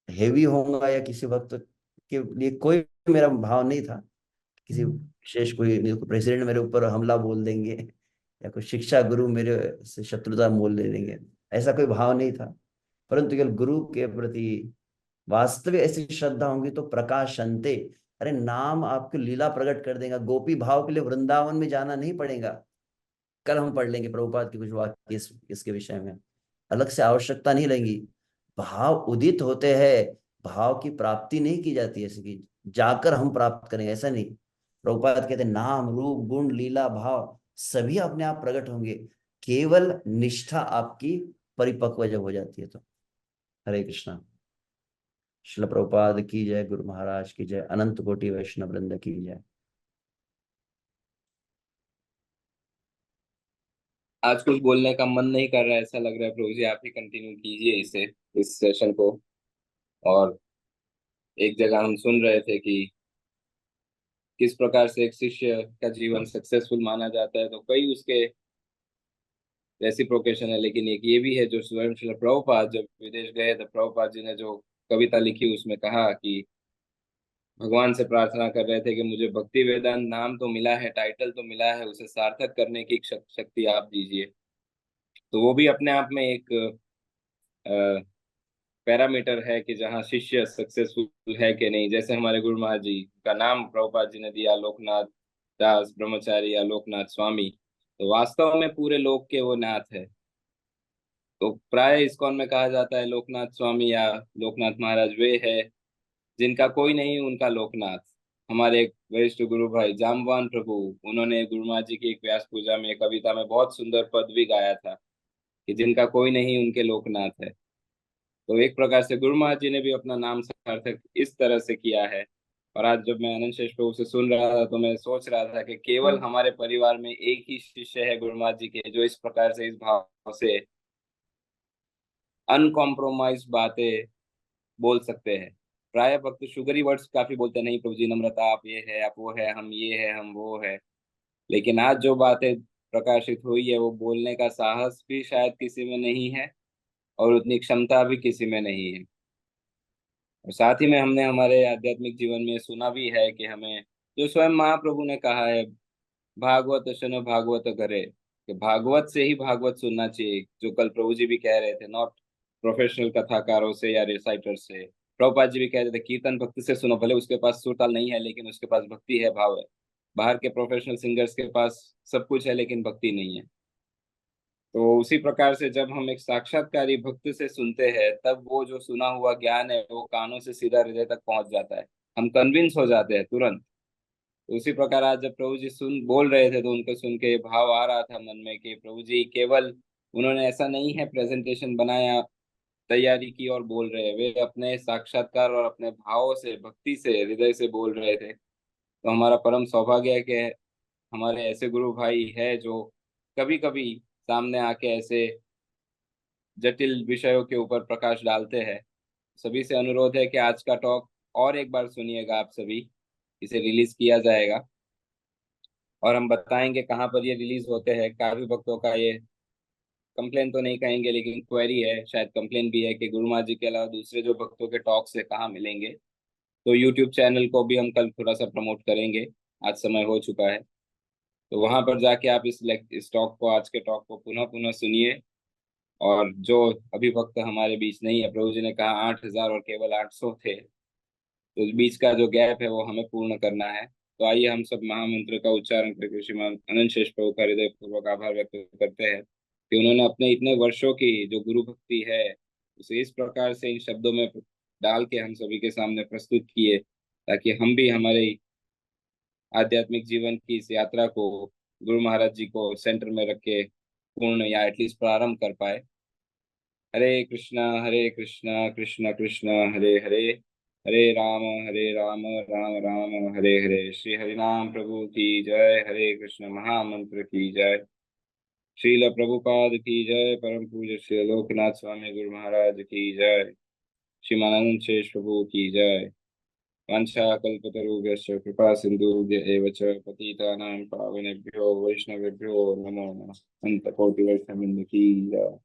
हेवी होगा या किसी वक्त के लिए, कोई मेरा भाव नहीं था किसी विशेष, कोई प्रेसिडेंट मेरे ऊपर हमला बोल देंगे या कोई शिक्षा गुरु मेरे से शत्रुता मोल ले लेंगे, ऐसा कोई भाव नहीं था। परंतु केवल गुरु के प्रति वास्तविक ऐसी श्रद्धा होगी तो प्रकाशंते, अरे नाम आपकी लीला प्रकट कर देगा। गोपी भाव के लिए वृंदावन में जाना नहीं पड़ेगा। कल हम पढ़ लेंगे प्रभुपाद की कुछ वाक्य इसके विषय में, अलग से आवश्यकता नहीं रहेगी। भाव उदित होते हैं, भाव की प्राप्ति नहीं की जाती है ऐसे कि जाकर हम प्राप्त करेंगे, ऐसा नहीं। प्रभुपाद कहते हैं नाम रूप गुण लीला भाव सभी अपने आप प्रकट होंगे, केवल निष्ठा आपकी परिपक्व जब हो जाती है तो। हरे कृष्णा। श्रील प्रभुपाद की जय, गुरु महाराज की जय, अनंत कोटि वैष्णव वृंद की जय।
आज कुछ बोलने का मन नहीं कर रहा है, ऐसा लग रहा है प्रभु जी आप ही कंटिन्यू कीजिए इसे, इस सेशन को। और एक जगह हम सुन रहे थे कि किस प्रकार से एक शिष्य का जीवन सक्सेसफुल माना जाता है, तो कई उसके रेसिप्रोकेशन है, लेकिन एक ये भी है जो स्वयं श्रील प्रभुपाद जब विदेश गए तो प्रभुपाद जी ने जो कविता लिखी उसमें कहा कि भगवान से प्रार्थना कर रहे थे कि मुझे भक्ति वेदांत नाम तो मिला है, टाइटल तो मिला है, उसे सार्थक करने की शक्ति आप दीजिए। तो वो भी अपने आप में एक पैरामीटर है कि जहाँ शिष्य सक्सेसफुल है कि नहीं। जैसे हमारे गुरु महाराज जी का नाम प्रभुपाद जी ने दिया लोकनाथ दास ब्रह्मचारी या लोकनाथ स्वामी, तो वास्तव में पूरे लोक के वो नाथ है। तो प्राय इस्कॉन में कहा जाता है लोकनाथ स्वामी या लोकनाथ महाराज वे है जिनका कोई नहीं उनका लोकनाथ। हमारे एक वरिष्ठ गुरु भाई जामवान प्रभु, उन्होंने गुरु महाराज जी की एक व्यास पूजा में कविता में बहुत सुंदर पद भी गाया था कि जिनका कोई नहीं उनके लोकनाथ है। तो एक प्रकार से गुरु महाराज जी ने भी अपना नाम सार्थक इस तरह से किया है। और आज जब मैं अनंत शेष प्रभु से सुन रहा था तो मैं सोच रहा था कि केवल हमारे परिवार में एक ही शिष्य है गुरु महाराज जी के, जो इस प्रकार से इस भाव से अनकॉम्प्रोमाइज बातें बोल सकते हैं। प्राय भक्त शुगरी वर्ड्स काफी बोलते हैं, नहीं प्रभु जी नम्रता, आप ये है आप वो है, हम ये है हम वो है। लेकिन आज जो बातें प्रकाशित हुई है वो बोलने का साहस भी शायद किसी में नहीं है और उतनी क्षमता भी किसी में नहीं है। और साथ ही में हमने हमारे आध्यात्मिक जीवन में सुना भी है कि हमें, जो स्वयं महाप्रभु ने कहा है, भागवत सुनो भागवत करे, कि भागवत से ही भागवत सुनना चाहिए, जो कल प्रभु जी भी कह रहे थे, नॉट प्रोफेशनल कथाकारों से या रिसाइटर से। प्रभुपाद जी भी कह रहे थे कीर्तन भक्ति से सुनो, भले उसके पास सुर ताल नहीं है लेकिन उसके पास भक्ति है, भाव है। बाहर के प्रोफेशनल सिंगर्स के पास सब कुछ है लेकिन भक्ति नहीं है। तो उसी प्रकार से जब हम एक साक्षात्कारी भक्त से सुनते हैं तब वो जो सुना हुआ ज्ञान है वो कानों से सीधा हृदय तक पहुंच जाता है, हम कन्विंस हो जाते हैं तुरंत। तो उसी प्रकार आज जब प्रभु जी सुन बोल रहे थे तो उनको सुन के भाव आ रहा था मन में कि प्रभु जी केवल उन्होंने ऐसा नहीं है प्रेजेंटेशन बनाया, तैयारी की और बोल रहे हैं, वे अपने साक्षात्कार और अपने भावों से भक्ति से हृदय से बोल रहे थे। तो हमारा परम सौभाग्य है कि हमारे ऐसे गुरु भाई है जो कभी कभी सामने आके ऐसे जटिल विषयों के ऊपर प्रकाश डालते हैं। सभी से अनुरोध है कि आज का टॉक और एक बार सुनिएगा आप सभी, इसे रिलीज किया जाएगा और हम बताएंगे कहाँ पर ये रिलीज होते हैं। काफी भक्तों का ये कंप्लेन तो नहीं कहेंगे लेकिन क्वेरी है, शायद कंप्लेन भी है कि गुरु महाराज जी के अलावा दूसरे जो भक्तों के टॉक से कहाँ मिलेंगे। तो यूट्यूब चैनल को भी हम कल थोड़ा सा प्रमोट करेंगे, आज समय हो चुका है। तो वहां पर जाके आप इस टॉक को, आज के टॉक को पुनः पुनः सुनिए। और जो अभी भक्त हमारे बीच नहीं है, प्रभु जी ने कहा 8,000 और केवल 800 थे, तो उस बीच का जो गैप है वो हमें पूर्ण करना है। तो आइए हम सब महामंत्र का उच्चारण करके श्रीमान अनंत शेष प्रभु का हृदय पूर्वक आभार व्यक्त करते हैं कि उन्होंने अपने इतने वर्षों की जो गुरु भक्ति है उसे इस प्रकार से इन शब्दों में डाल के हम सभी के सामने प्रस्तुत किए, ताकि हम भी हमारे आध्यात्मिक जीवन की इस यात्रा को गुरु महाराज जी को सेंटर में रख के पूर्ण या एटलीस्ट प्रारंभ कर पाए। हरे कृष्णा कृष्ण कृष्ण हरे हरे, हरे राम राम राम हरे हरे। श्री हरिनाम प्रभु की जय। हरे कृष्ण महामंत्र की जय। श्रील प्रभुपाद की जय। परम पूज्य श्री लोकनाथ स्वामी गुरु महाराज की जय। श्रीमानंद शेष प्रभु की जय। वाञ्छाकल्पतरुभ्यश्च कृपा सिन्धुभ्य एव च पतितानां पावनेभ्यो वैष्णवेभ्यो नमो नमः। अनंत कोटि वैष्णववृंद की जय।